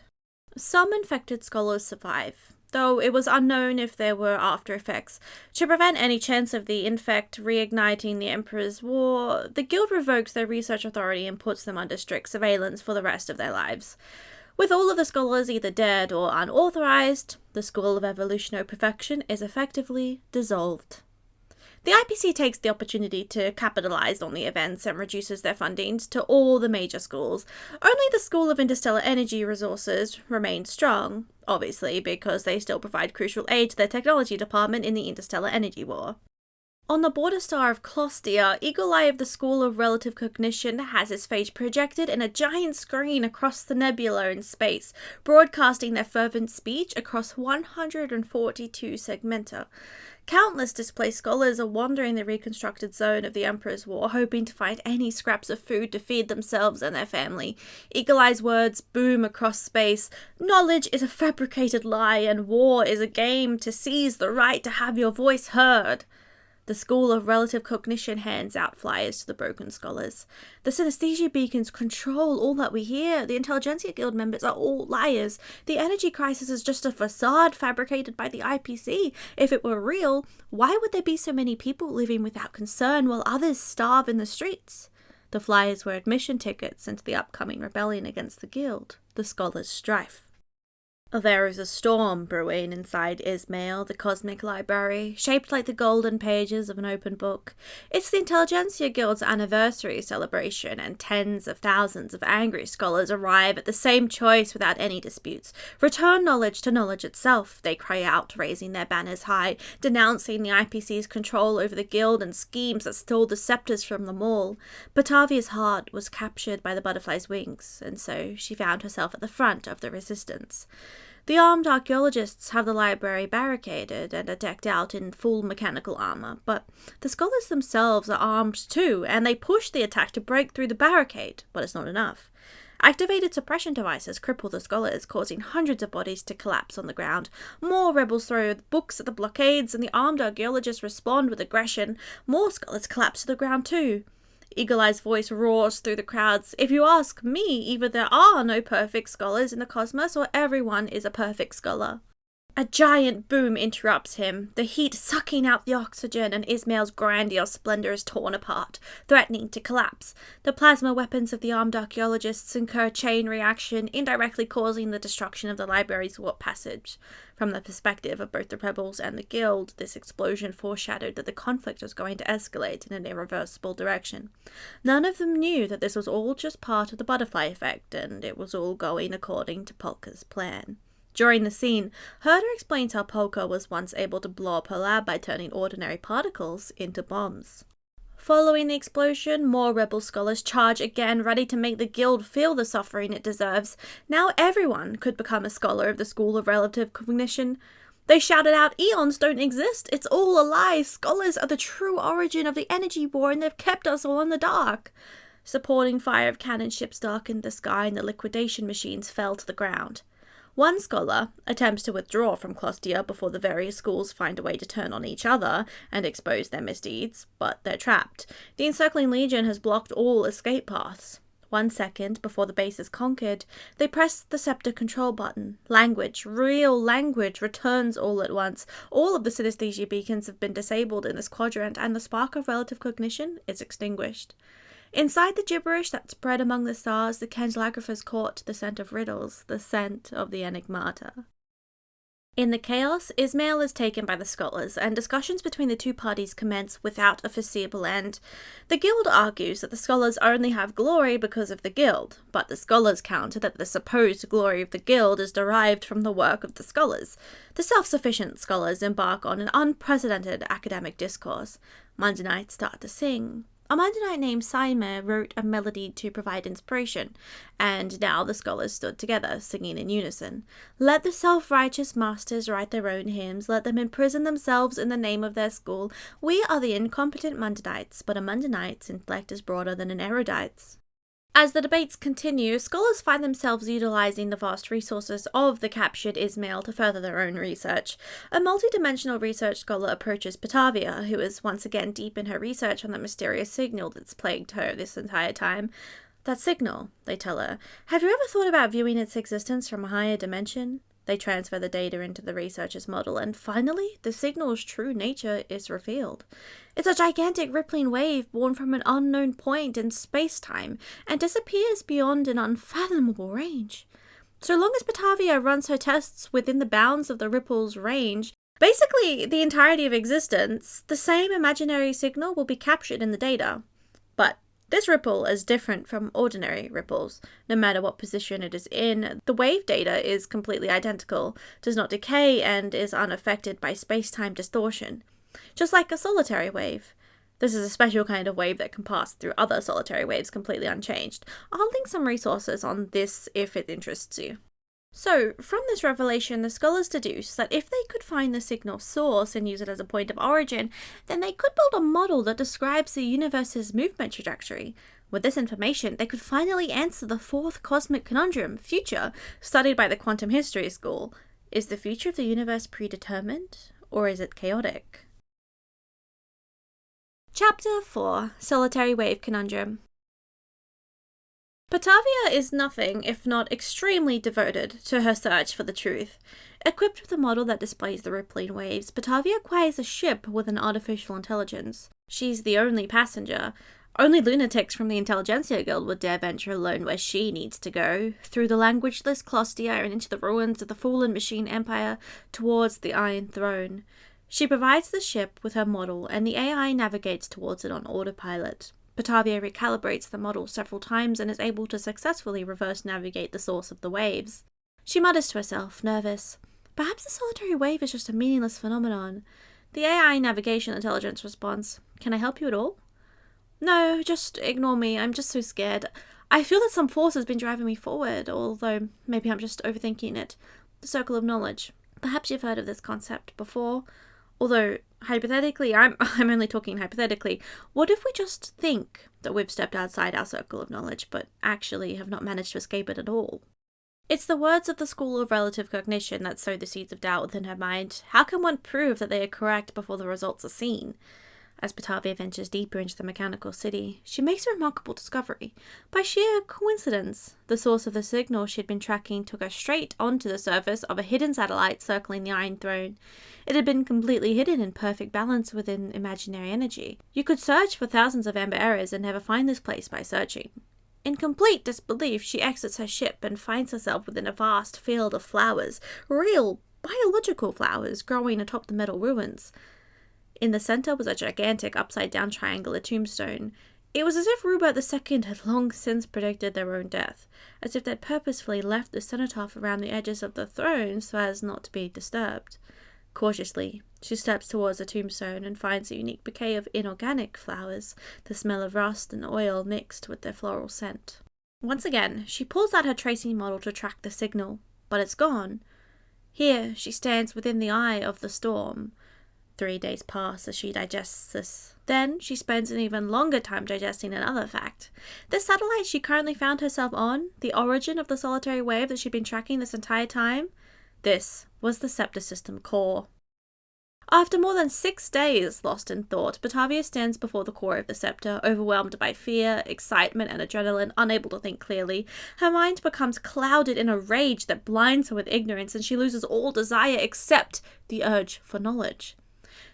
A: Some infected scholars survive, though it was unknown if there were after effects. To prevent any chance of the infect reigniting the Emperor's War, the Guild revokes their research authority and puts them under strict surveillance for the rest of their lives. With all of the scholars either dead or unauthorized, the School of Evolutionary Perfection is effectively dissolved. The IPC takes the opportunity to capitalize on the events and reduces their fundings to all the major schools. Only the School of Interstellar Energy Resources remains strong, obviously because they still provide crucial aid to their technology department in the Interstellar Energy War. On the border star of Clostia, Eagle Eye of the School of Relative Cognition has his fate projected in a giant screen across the nebula in space, broadcasting their fervent speech across 142 segmenta. Countless displaced scholars are wandering the reconstructed zone of the Emperor's War, hoping to find any scraps of food to feed themselves and their family. Eagle Eye's words boom across space. Knowledge is a fabricated lie, and war is a game to seize the right to have your voice heard. The School of Relative Cognition hands out flyers to the broken scholars. The synesthesia beacons control all that we hear. The Intelligentsia Guild members are all liars. The energy crisis is just a facade fabricated by the IPC. If it were real, why would there be so many people living without concern while others starve in the streets? The flyers were admission tickets into the upcoming rebellion against the Guild, the Scholars' Strife. There is a storm brewing inside Ismail, the cosmic library, shaped like the golden pages of an open book. It's the Intelligentsia Guild's anniversary celebration, and tens of thousands of angry scholars arrive at the same choice without any disputes. Return knowledge to knowledge itself, they cry out, raising their banners high, denouncing the IPC's control over the Guild and schemes that stole the scepters from them all. Patavia's heart was captured by the butterfly's wings, and so she found herself at the front of the resistance. The armed archaeologists have the library barricaded and are decked out in full mechanical armor, but the scholars themselves are armed too, and they push the attack to break through the barricade, but it's not enough. Activated suppression devices cripple the scholars, causing hundreds of bodies to collapse on the ground. More rebels throw books at the blockades, and the armed archaeologists respond with aggression. More scholars collapse to the ground too. Eagle Eye's voice roars through the crowds. If you ask me, either there are no perfect scholars in the cosmos, or everyone is a perfect scholar. A giant boom interrupts him, the heat sucking out the oxygen, and Ismail's grandiose splendor is torn apart, threatening to collapse. The plasma weapons of the armed archaeologists incur a chain reaction, indirectly causing the destruction of the library's warp passage. From the perspective of both the rebels and the Guild, this explosion foreshadowed that the conflict was going to escalate in an irreversible direction. None of them knew that this was all just part of the butterfly effect, and it was all going according to Polka's plan. During the scene, Herta explains how Polka was once able to blow up her lab by turning ordinary particles into bombs. Following the explosion, more rebel scholars charge again, ready to make the Guild feel the suffering it deserves. Now everyone could become a scholar of the School of Relative Cognition. They shouted out, "Eons don't exist, it's all a lie, scholars are the true origin of the energy war and they've kept us all in the dark." Supporting fire of cannon ships darkened the sky and the liquidation machines fell to the ground. One scholar attempts to withdraw from Clostia before the various schools find a way to turn on each other and expose their misdeeds, but they're trapped. The encircling legion has blocked all escape paths. 1 second before the base is conquered, they press the scepter control button. Language, real language, returns all at once. All of the synesthesia beacons have been disabled in this quadrant, and the spark of relative cognition is extinguished. Inside the gibberish that spread among the stars, the Candelagraphos caught the scent of riddles, the scent of the enigmata. In the chaos, Ismail is taken by the scholars, and discussions between the two parties commence without a foreseeable end. The guild argues that the scholars only have glory because of the guild, but the scholars counter that the supposed glory of the guild is derived from the work of the scholars. The self-sufficient scholars embark on an unprecedented academic discourse. Mundanites start to sing. A Mundanite named Saime wrote a melody to provide inspiration, and now the scholars stood together, singing in unison. Let the self-righteous masters write their own hymns, let them imprison themselves in the name of their school. We are the incompetent Mundanites, but a Mundanite's intellect is broader than an erudite's. As the debates continue, scholars find themselves utilizing the vast resources of the captured Ismail to further their own research. A multidimensional research scholar approaches Patavia, who is once again deep in her research on the mysterious signal that's plagued her this entire time. That signal, they tell her. Have you ever thought about viewing its existence from a higher dimension? They transfer the data into the researcher's model, and finally, the signal's true nature is revealed. It's a gigantic rippling wave born from an unknown point in space-time, and disappears beyond an unfathomable range. So long as Patavia runs her tests within the bounds of the ripple's range, basically the entirety of existence, the same imaginary signal will be captured in the data. But this ripple is different from ordinary ripples. No matter what position it is in, the wave data is completely identical, does not decay, and is unaffected by space-time distortion. Just like a solitary wave. This is a special kind of wave that can pass through other solitary waves completely unchanged. I'll link some resources on this if it interests you. So, from this revelation, the scholars deduce that if they could find the signal source and use it as a point of origin, then they could build a model that describes the universe's movement trajectory. With this information, they could finally answer the fourth cosmic conundrum, future, studied by the quantum history school. Is the future of the universe predetermined, or is it chaotic? Chapter 4, Solitary Wave Conundrum. Patavia is nothing if not extremely devoted to her search for the truth. Equipped with a model that displays the rippling waves, Patavia acquires a ship with an artificial intelligence. She's the only passenger. Only lunatics from the Intelligentsia Guild would dare venture alone where she needs to go, through the languageless Clostia and into the ruins of the fallen machine empire, towards the Iron Throne. She provides the ship with her model, and the AI navigates towards it on autopilot. Patavia recalibrates the model several times and is able to successfully reverse navigate the source of the waves. She mutters to herself, nervous. Perhaps the solitary wave is just a meaningless phenomenon. The AI navigation intelligence responds, Can I help you at all? No, just ignore me. I'm just so scared. I feel that some force has been driving me forward, although maybe I'm just overthinking it. The circle of knowledge. Perhaps you've heard of this concept before. Although, hypothetically, I'm only talking hypothetically, what if we just think that we've stepped outside our circle of knowledge, but actually have not managed to escape it at all? It's the words of the school of relative cognition that sow the seeds of doubt within her mind. How can one prove that they are correct before the results are seen? As Patavia ventures deeper into the mechanical city, she makes a remarkable discovery. By sheer coincidence, the source of the signal she had been tracking took her straight onto the surface of a hidden satellite circling the Iron Throne. It had been completely hidden in perfect balance within imaginary energy. You could search for thousands of amber errors and never find this place by searching. In complete disbelief, she exits her ship and finds herself within a vast field of flowers, real, biological flowers growing atop the metal ruins. In the center was a gigantic upside-down triangular tombstone. It was as if Rubert II had long since predicted their own death, as if they'd purposefully left the cenotaph around the edges of the throne so as not to be disturbed. Cautiously, she steps towards the tombstone and finds a unique bouquet of inorganic flowers, the smell of rust and oil mixed with their floral scent. Once again, she pulls out her tracing model to track the signal, but it's gone. Here, she stands within the eye of the storm. 3 days pass as she digests this Then she spends an even longer time digesting another fact. The satellite she currently found herself on, the origin of the solitary wave that she'd been tracking this entire time, this was the Scepter system core. After more than 6 days lost in thought, Patavia stands before the core of the scepter, overwhelmed by fear, excitement, and adrenaline, unable to think clearly. Her mind becomes clouded in a rage that blinds her with ignorance, and she loses all desire except the urge for knowledge.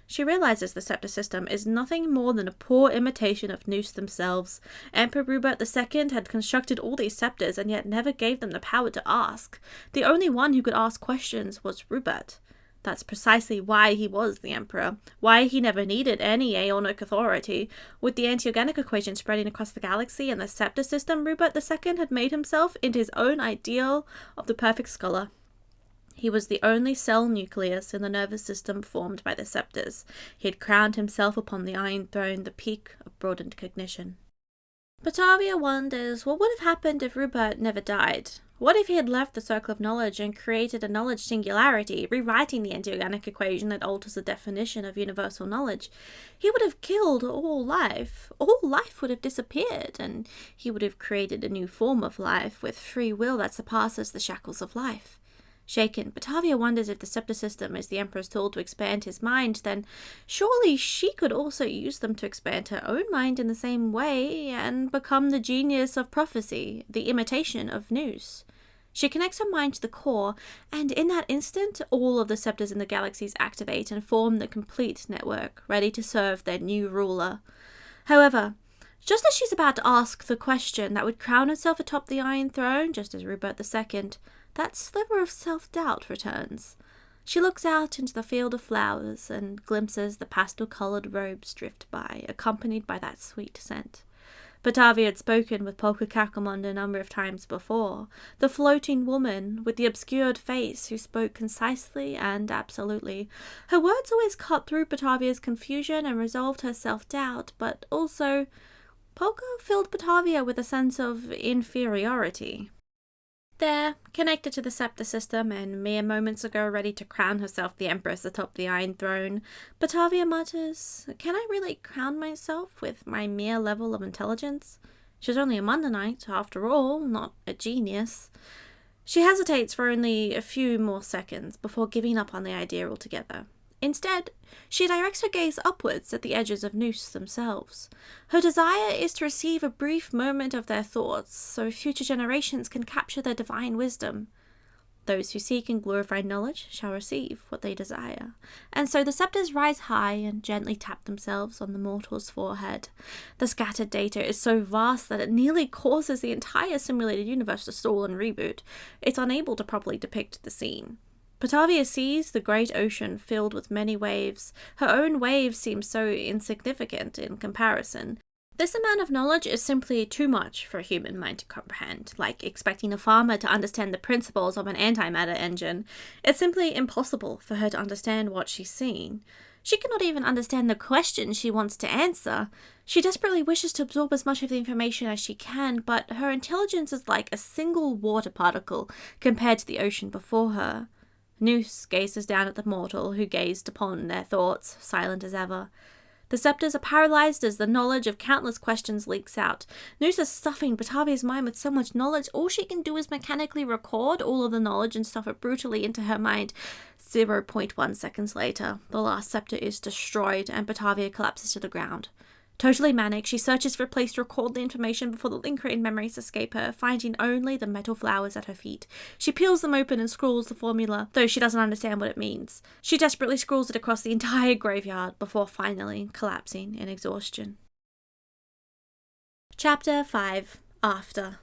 A: She realizes the scepter system is nothing more than a poor imitation of Nous themselves. Emperor Rubert II had constructed all these scepters and yet never gave them the power to ask. The only one who could ask questions was Rubert. That's precisely why he was the emperor, why he never needed any aeonic authority. With the anti-organic equation spreading across the galaxy and the scepter system, Rubert II had made himself into his own ideal of the perfect scholar. He was the only cell nucleus in the nervous system formed by the scepters. He had crowned himself upon the Iron Throne, the peak of broadened cognition. Patavia wonders what would have happened if Rubert never died. What if he had left the circle of knowledge and created a knowledge singularity, rewriting the anti-organic equation that alters the definition of universal knowledge? He would have killed all life. All life would have disappeared, and he would have created a new form of life with free will that surpasses the shackles of life. Shaken, Patavia wonders if the scepter system is the Emperor's tool to expand his mind, then surely she could also use them to expand her own mind in the same way and become the genius of prophecy, the imitation of Nous. She connects her mind to the core, and in that instant, all of the scepters in the galaxies activate and form the complete network, ready to serve their new ruler. However, just as she's about to ask the question that would crown herself atop the Iron Throne, just as Rubert II, that sliver of self-doubt returns. She looks out into the field of flowers and glimpses the pastel-coloured robes drift by, accompanied by that sweet scent. Patavia had spoken with Polka Kakamond a number of times before, the floating woman with the obscured face who spoke concisely and absolutely. Her words always cut through Patavia's confusion and resolved her self-doubt, but also Polka filled Patavia with a sense of inferiority. There, connected to the scepter system and mere moments ago ready to crown herself the Empress atop the Iron Throne, Patavia mutters, "Can I really crown myself with my mere level of intelligence? She's only a Mundanite, after all, not a genius." She hesitates for only a few more seconds before giving up on the idea altogether. Instead, she directs her gaze upwards at the edges of Nous themselves. Her desire is to receive a brief moment of their thoughts, so future generations can capture their divine wisdom. Those who seek and glorify knowledge shall receive what they desire. And so the scepters rise high and gently tap themselves on the mortal's forehead. The scattered data is so vast that it nearly causes the entire simulated universe to stall and reboot. It's unable to properly depict the scene. Patavia sees the great ocean filled with many waves. Her own waves seem so insignificant in comparison. This amount of knowledge is simply too much for a human mind to comprehend, like expecting a farmer to understand the principles of an antimatter engine. It's simply impossible for her to understand what she's seen. She cannot even understand the question she wants to answer. She desperately wishes to absorb as much of the information as she can, but her intelligence is like a single water particle compared to the ocean before her. Nous gazes down at the mortal, who gazed upon their thoughts, silent as ever. The scepters are paralyzed as the knowledge of countless questions leaks out. Nous is stuffing Patavia's mind with so much knowledge, all she can do is mechanically record all of the knowledge and stuff it brutally into her mind. 0.1 seconds later, the last scepter is destroyed and Patavia collapses to the ground. Totally manic, she searches for a place to record the information before the lingering memories escape her, finding only the metal flowers at her feet. She peels them open and scrawls the formula, though she doesn't understand what it means. She desperately scrawls it across the entire graveyard before finally collapsing in exhaustion. Ch.5 After.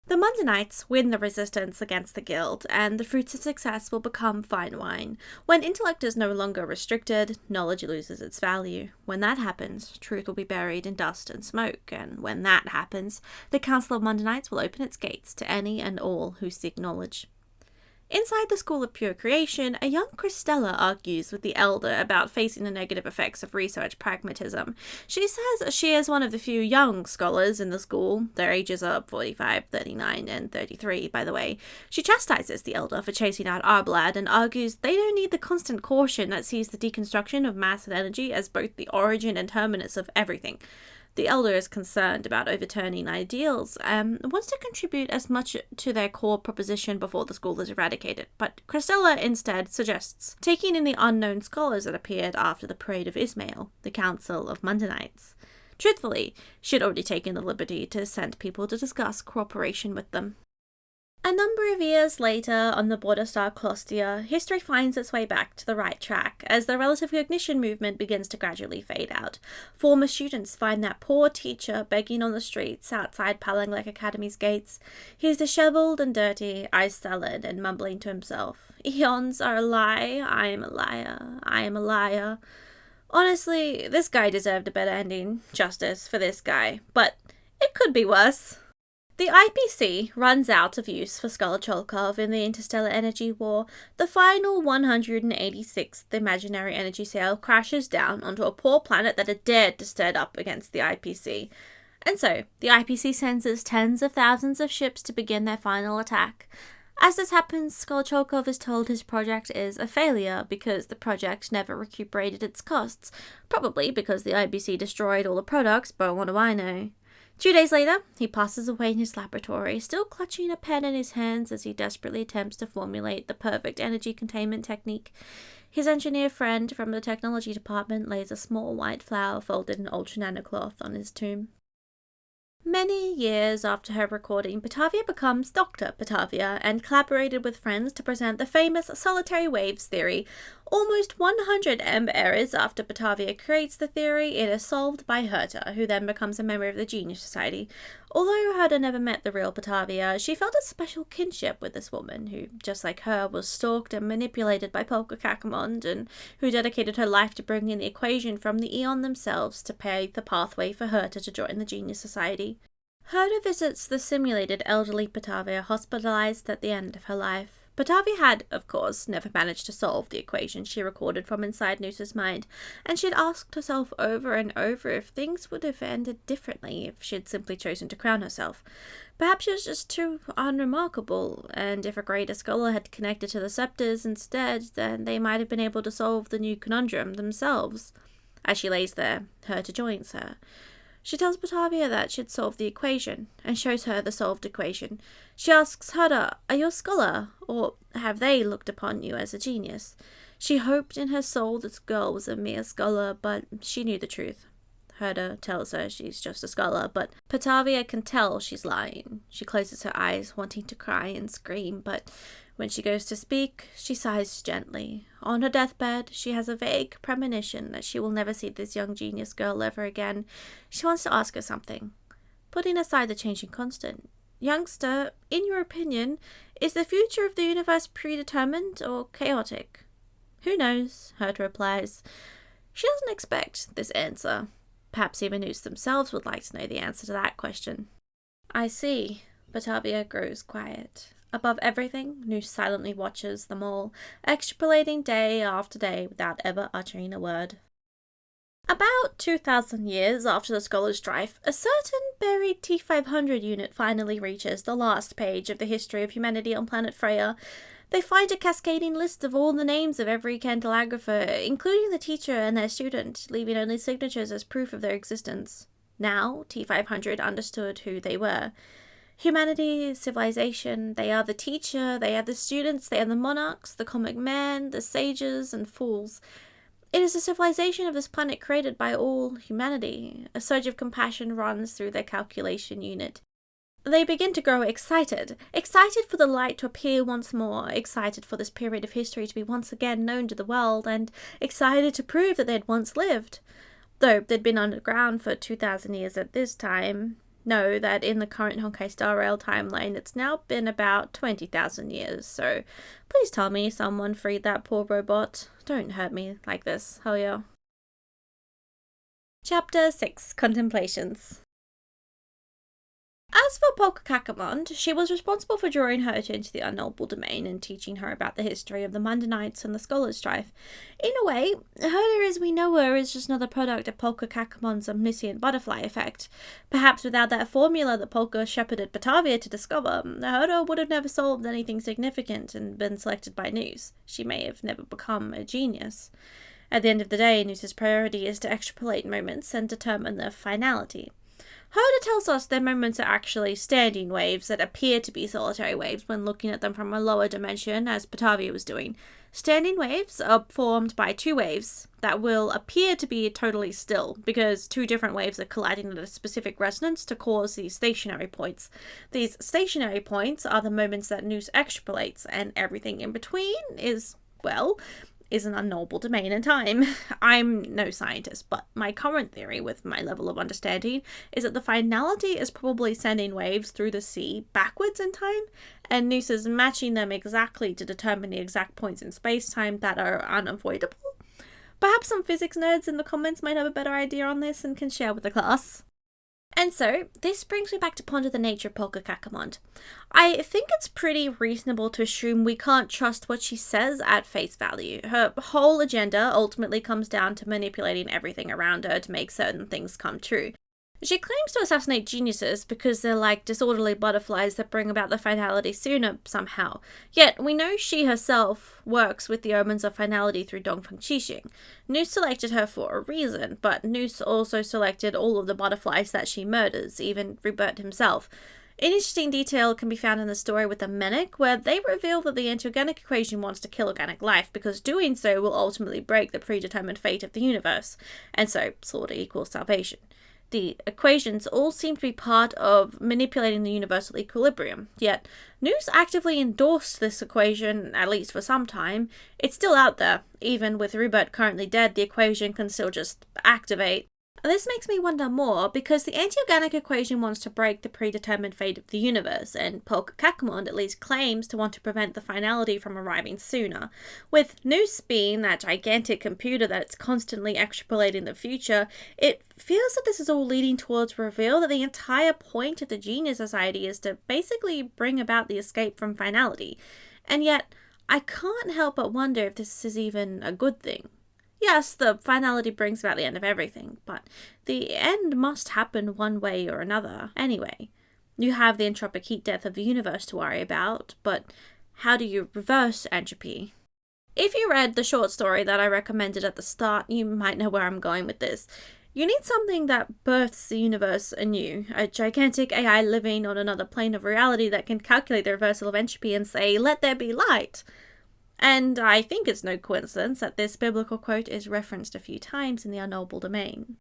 A: The Mundanites win the resistance against the Guild, and the fruits of success will become fine wine. When intellect is no longer restricted, knowledge loses its value. When that happens, truth will be buried in dust and smoke, and when that happens, the Council of Mundanites will open its gates to any and all who seek knowledge. Inside the School of Pure Creation, a young Christella argues with the elder about facing the negative effects of research pragmatism. She says she is one of the few young scholars in the school. Their ages are 45, 39, and 33, by the way. She chastises the elder for chasing out Arblad and argues they don't need the constant caution that sees the deconstruction of mass and energy as both the origin and terminus of everything. The elder is concerned about overturning ideals and wants to contribute as much to their core proposition before the school is eradicated, but Christella instead suggests taking in the unknown scholars that appeared after the Parade of Ismail, the Council of Mundanites. Truthfully, she had already taken the liberty to send people to discuss cooperation with them. A number of years later, on the border star Klostia, history finds its way back to the right track as the relative cognition movement begins to gradually fade out. Former students find that poor teacher begging on the streets outside Palanglek Academy's gates. He's dishevelled and dirty, eyes sullen, and mumbling to himself, "Eons are a lie, I am a liar, I am a liar." Honestly, this guy deserved a better ending. Justice for this guy. But it could be worse. The IPC runs out of use for Solitary in the Interstellar Energy War. The final 186th imaginary energy sail crashes down onto a poor planet that had dared to stand up against the IPC. And so, the IPC sends its tens of thousands of ships to begin their final attack. As this happens, Solitary is told his project is a failure because the project never recuperated its costs, probably because the IPC destroyed all the products, but what do I know? 2 days later, he passes away in his laboratory, still clutching a pen in his hands as he desperately attempts to formulate the perfect energy containment technique. His engineer friend from the technology department lays a small white flower folded in ultra-nanocloth on his tomb. Many years after her recording, Patavia becomes Dr. Patavia and collaborated with friends to present the famous solitary waves theory. Almost 100 errors after Patavia creates the theory, it is solved by Herta, who then becomes a member of the Genius Society. Although Herta never met the real Patavia, she felt a special kinship with this woman, who, just like her, was stalked and manipulated by Polka Kakamond, and who dedicated her life to bringing the equation from the Eon themselves to pave the pathway for Herta to join the Genius Society. Herta visits the simulated elderly Patavia hospitalized at the end of her life. Patavia had, of course, never managed to solve the equation she recorded from inside Nous' mind, and she had asked herself over and over if things would have ended differently if she had simply chosen to crown herself. Perhaps she was just too unremarkable, and if a greater scholar had connected to the Scepters instead, then they might have been able to solve the new conundrum themselves. As she lays there, Herta joins her. She tells Patavia that she had solved the equation, and shows her the solved equation. She asks Herta, "Are you a scholar, or have they looked upon you as a genius?" She hoped in her soul this girl was a mere scholar, but she knew the truth. Herta tells her she's just a scholar, but Patavia can tell she's lying. She closes her eyes, wanting to cry and scream, but when she goes to speak, she sighs gently. On her deathbed, she has a vague premonition that she will never see this young genius girl ever again. She wants to ask her something. Putting aside the changing constant, "Youngster, in your opinion, is the future of the universe predetermined or chaotic?" "Who knows?" Herta replies. She doesn't expect this answer. Perhaps even Nous themselves would like to know the answer to that question. "I see." Patavia grows quiet. Above everything, Nous silently watches them all, extrapolating day after day without ever uttering a word. About 2,000 years after the scholar's strife, a certain buried T500 unit finally reaches the last page of the history of humanity on planet Freya. They find a cascading list of all the names of every Candelagrapher, including the teacher and their student, leaving only signatures as proof of their existence. Now, T500 understood who they were. Humanity, civilization, they are the teacher, they are the students, they are the monarchs, the comic man, the sages, and fools. It is a civilization of this planet created by all humanity. A surge of compassion runs through their calculation unit. They begin to grow excited for the light to appear once more, excited for this period of history to be once again known to the world, and excited to prove that they had once lived. Though they'd been underground for 2,000 years at this time, know that in the current Honkai Star Rail timeline, it's now been about 20,000 years, so please tell me someone freed that poor robot. Don't hurt me like this, hell yeah. Ch.6 Contemplations. As for Polka she was responsible for drawing Herta into the Unknowable Domain and teaching her about the history of the Mundanites and the Scholars' Strife. In a way, Herta as we know her is just another product of Polka omniscient butterfly effect. Perhaps without that formula that Polka shepherded Patavia to discover, Herta would have never solved anything significant and been selected by Nous. She may have never become a genius. At the end of the day, Nous' priority is to extrapolate moments and determine their finality. Herta tells us their moments are actually standing waves that appear to be solitary waves when looking at them from a lower dimension, as Patavia was doing. Standing waves are formed by two waves that will appear to be totally still, because two different waves are colliding at a specific resonance to cause these stationary points. These stationary points are the moments that Nous extrapolates, and everything in between is an unknowable domain in time. I'm no scientist, but my current theory with my level of understanding is that the finality is probably sending waves through the sea backwards in time, and Nous is matching them exactly to determine the exact points in space-time that are unavoidable. Perhaps some physics nerds in the comments might have a better idea on this and can share with the class. And so, this brings me back to ponder the nature of Polka. I think it's pretty reasonable to assume we can't trust what she says at face value. Her whole agenda ultimately comes down to manipulating everything around her to make certain things come true. She claims to assassinate geniuses because they're like disorderly butterflies that bring about the finality sooner somehow. Yet, we know she herself works with the omens of finality through Dongfeng Qixing. Nous selected her for a reason, but Nous also selected all of the butterflies that she murders, even Rubert himself. An interesting detail can be found in the story with the Menic, where they reveal that the anti-organic equation wants to kill organic life, because doing so will ultimately break the predetermined fate of the universe, and so slaughter equals salvation. The equations all seem to be part of manipulating the universal equilibrium, yet Nous actively endorsed this equation, at least for some time. It's still out there. Even with Rubert currently dead, the equation can still just activate. This makes me wonder more, because the anti-organic equation wants to break the predetermined fate of the universe, and Polka at least claims to want to prevent the finality from arriving sooner. With Nous being that gigantic computer that's constantly extrapolating the future, it feels that this is all leading towards reveal that the entire point of the Genius Society is to basically bring about the escape from finality. And yet, I can't help but wonder if this is even a good thing. Yes, the finality brings about the end of everything, but the end must happen one way or another anyway. You have the entropic heat death of the universe to worry about, but how do you reverse entropy? If you read the short story that I recommended at the start, you might know where I'm going with this. You need something that births the universe anew, a gigantic AI living on another plane of reality that can calculate the reversal of entropy and say, "Let there be light." And I think it's no coincidence that this biblical quote is referenced a few times in the Unknowable Domain.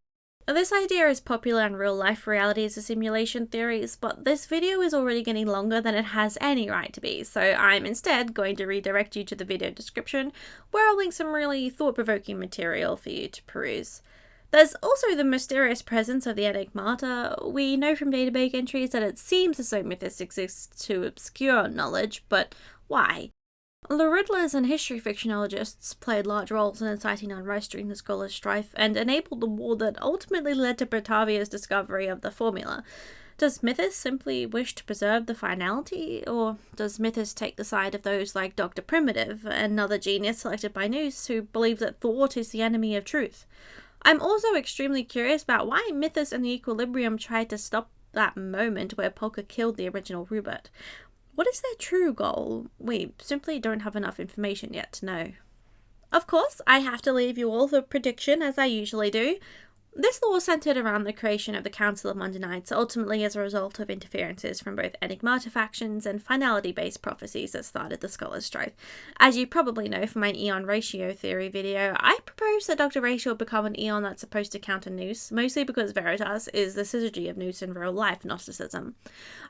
A: This idea is popular in real-life realities as simulation theories, but this video is already getting longer than it has any right to be, so I'm instead going to redirect you to the video description, where I'll link some really thought-provoking material for you to peruse. There's also the mysterious presence of the enigmata. We know from database entries that it seems as though Mythos exists to obscure knowledge, but why? The Riddlers and history fictionologists played large roles in inciting unrest during the Scholars' Strife and enabled the war that ultimately led to Patavia's discovery of the formula. Does Mythos simply wish to preserve the finality, or does Mythos take the side of those like Dr. Primitive, another genius selected by Nous, who believe that thought is the enemy of truth? I'm also extremely curious about why Mythos and the Equilibrium tried to stop that moment where Polka killed the original Rubert. What is their true goal? We simply don't have enough information yet to know. Of course, I have to leave you all with a prediction, as I usually do. This law centered around the creation of the Council of Mundanites, ultimately as a result of interferences from both enigmata factions and finality-based prophecies that started the Scholars' Strife. As you probably know from my Eon ratio theory video, I propose that Dr. Ratio become an Eon that's supposed to counter Nous, mostly because Veritas is the syzygy of Nous in real-life Gnosticism.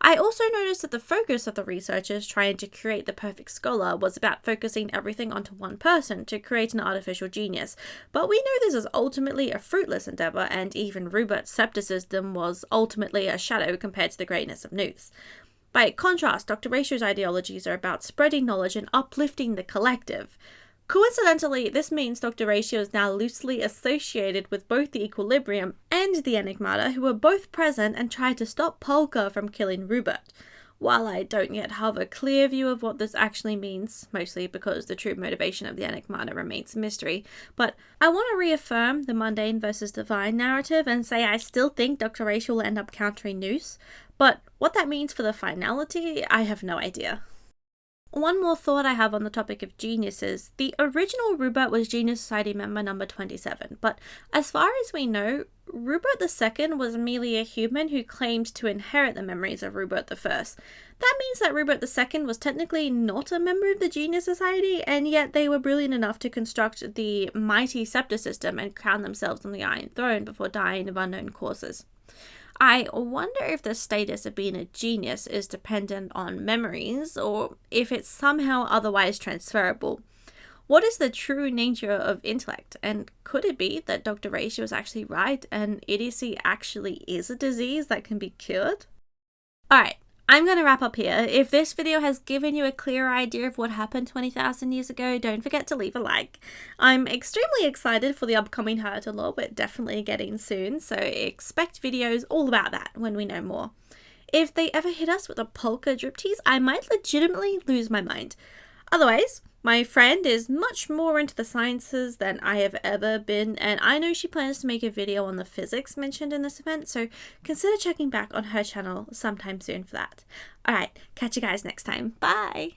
A: I also noticed that the focus of the researchers trying to create the perfect scholar was about focusing everything onto one person to create an artificial genius, but we know this is ultimately a fruitless endeavor, and even Rubert's scepticism was ultimately a shadow compared to the greatness of Nous. By contrast, Dr. Ratio's ideologies are about spreading knowledge and uplifting the collective. Coincidentally, this means Dr. Ratio is now loosely associated with both the Equilibrium and the Enigmata, who were both present and tried to stop Polka from killing Rubert. While I don't yet have a clear view of what this actually means, mostly because the true motivation of the Enigmata remains a mystery, but I want to reaffirm the mundane versus divine narrative and say I still think Dr. Ratio will end up countering Nous, but what that means for the finality, I have no idea. One more thought I have on the topic of geniuses. The original Rubert was Genius Society member number 27, but as far as we know, Rubert II was merely a human who claimed to inherit the memories of Rubert I. That means that Rubert II was technically not a member of the Genius Society, and yet they were brilliant enough to construct the mighty scepter system and crown themselves on the Iron Throne before dying of unknown causes. I wonder if the status of being a genius is dependent on memories, or if it's somehow otherwise transferable. What is the true nature of intellect, and could it be that Dr. Ratio is actually right and idiocy actually is a disease that can be cured? Alright, I'm going to wrap up here. If this video has given you a clear idea of what happened 20,000 years ago, don't forget to leave a like. I'm extremely excited for the upcoming Herta law, we're definitely getting soon, so expect videos all about that when we know more. If they ever hit us with a polka drip tease, I might legitimately lose my mind. Otherwise, my friend is much more into the sciences than I have ever been, and I know she plans to make a video on the physics mentioned in this event, so consider checking back on her channel sometime soon for that. Alright, catch you guys next time. Bye!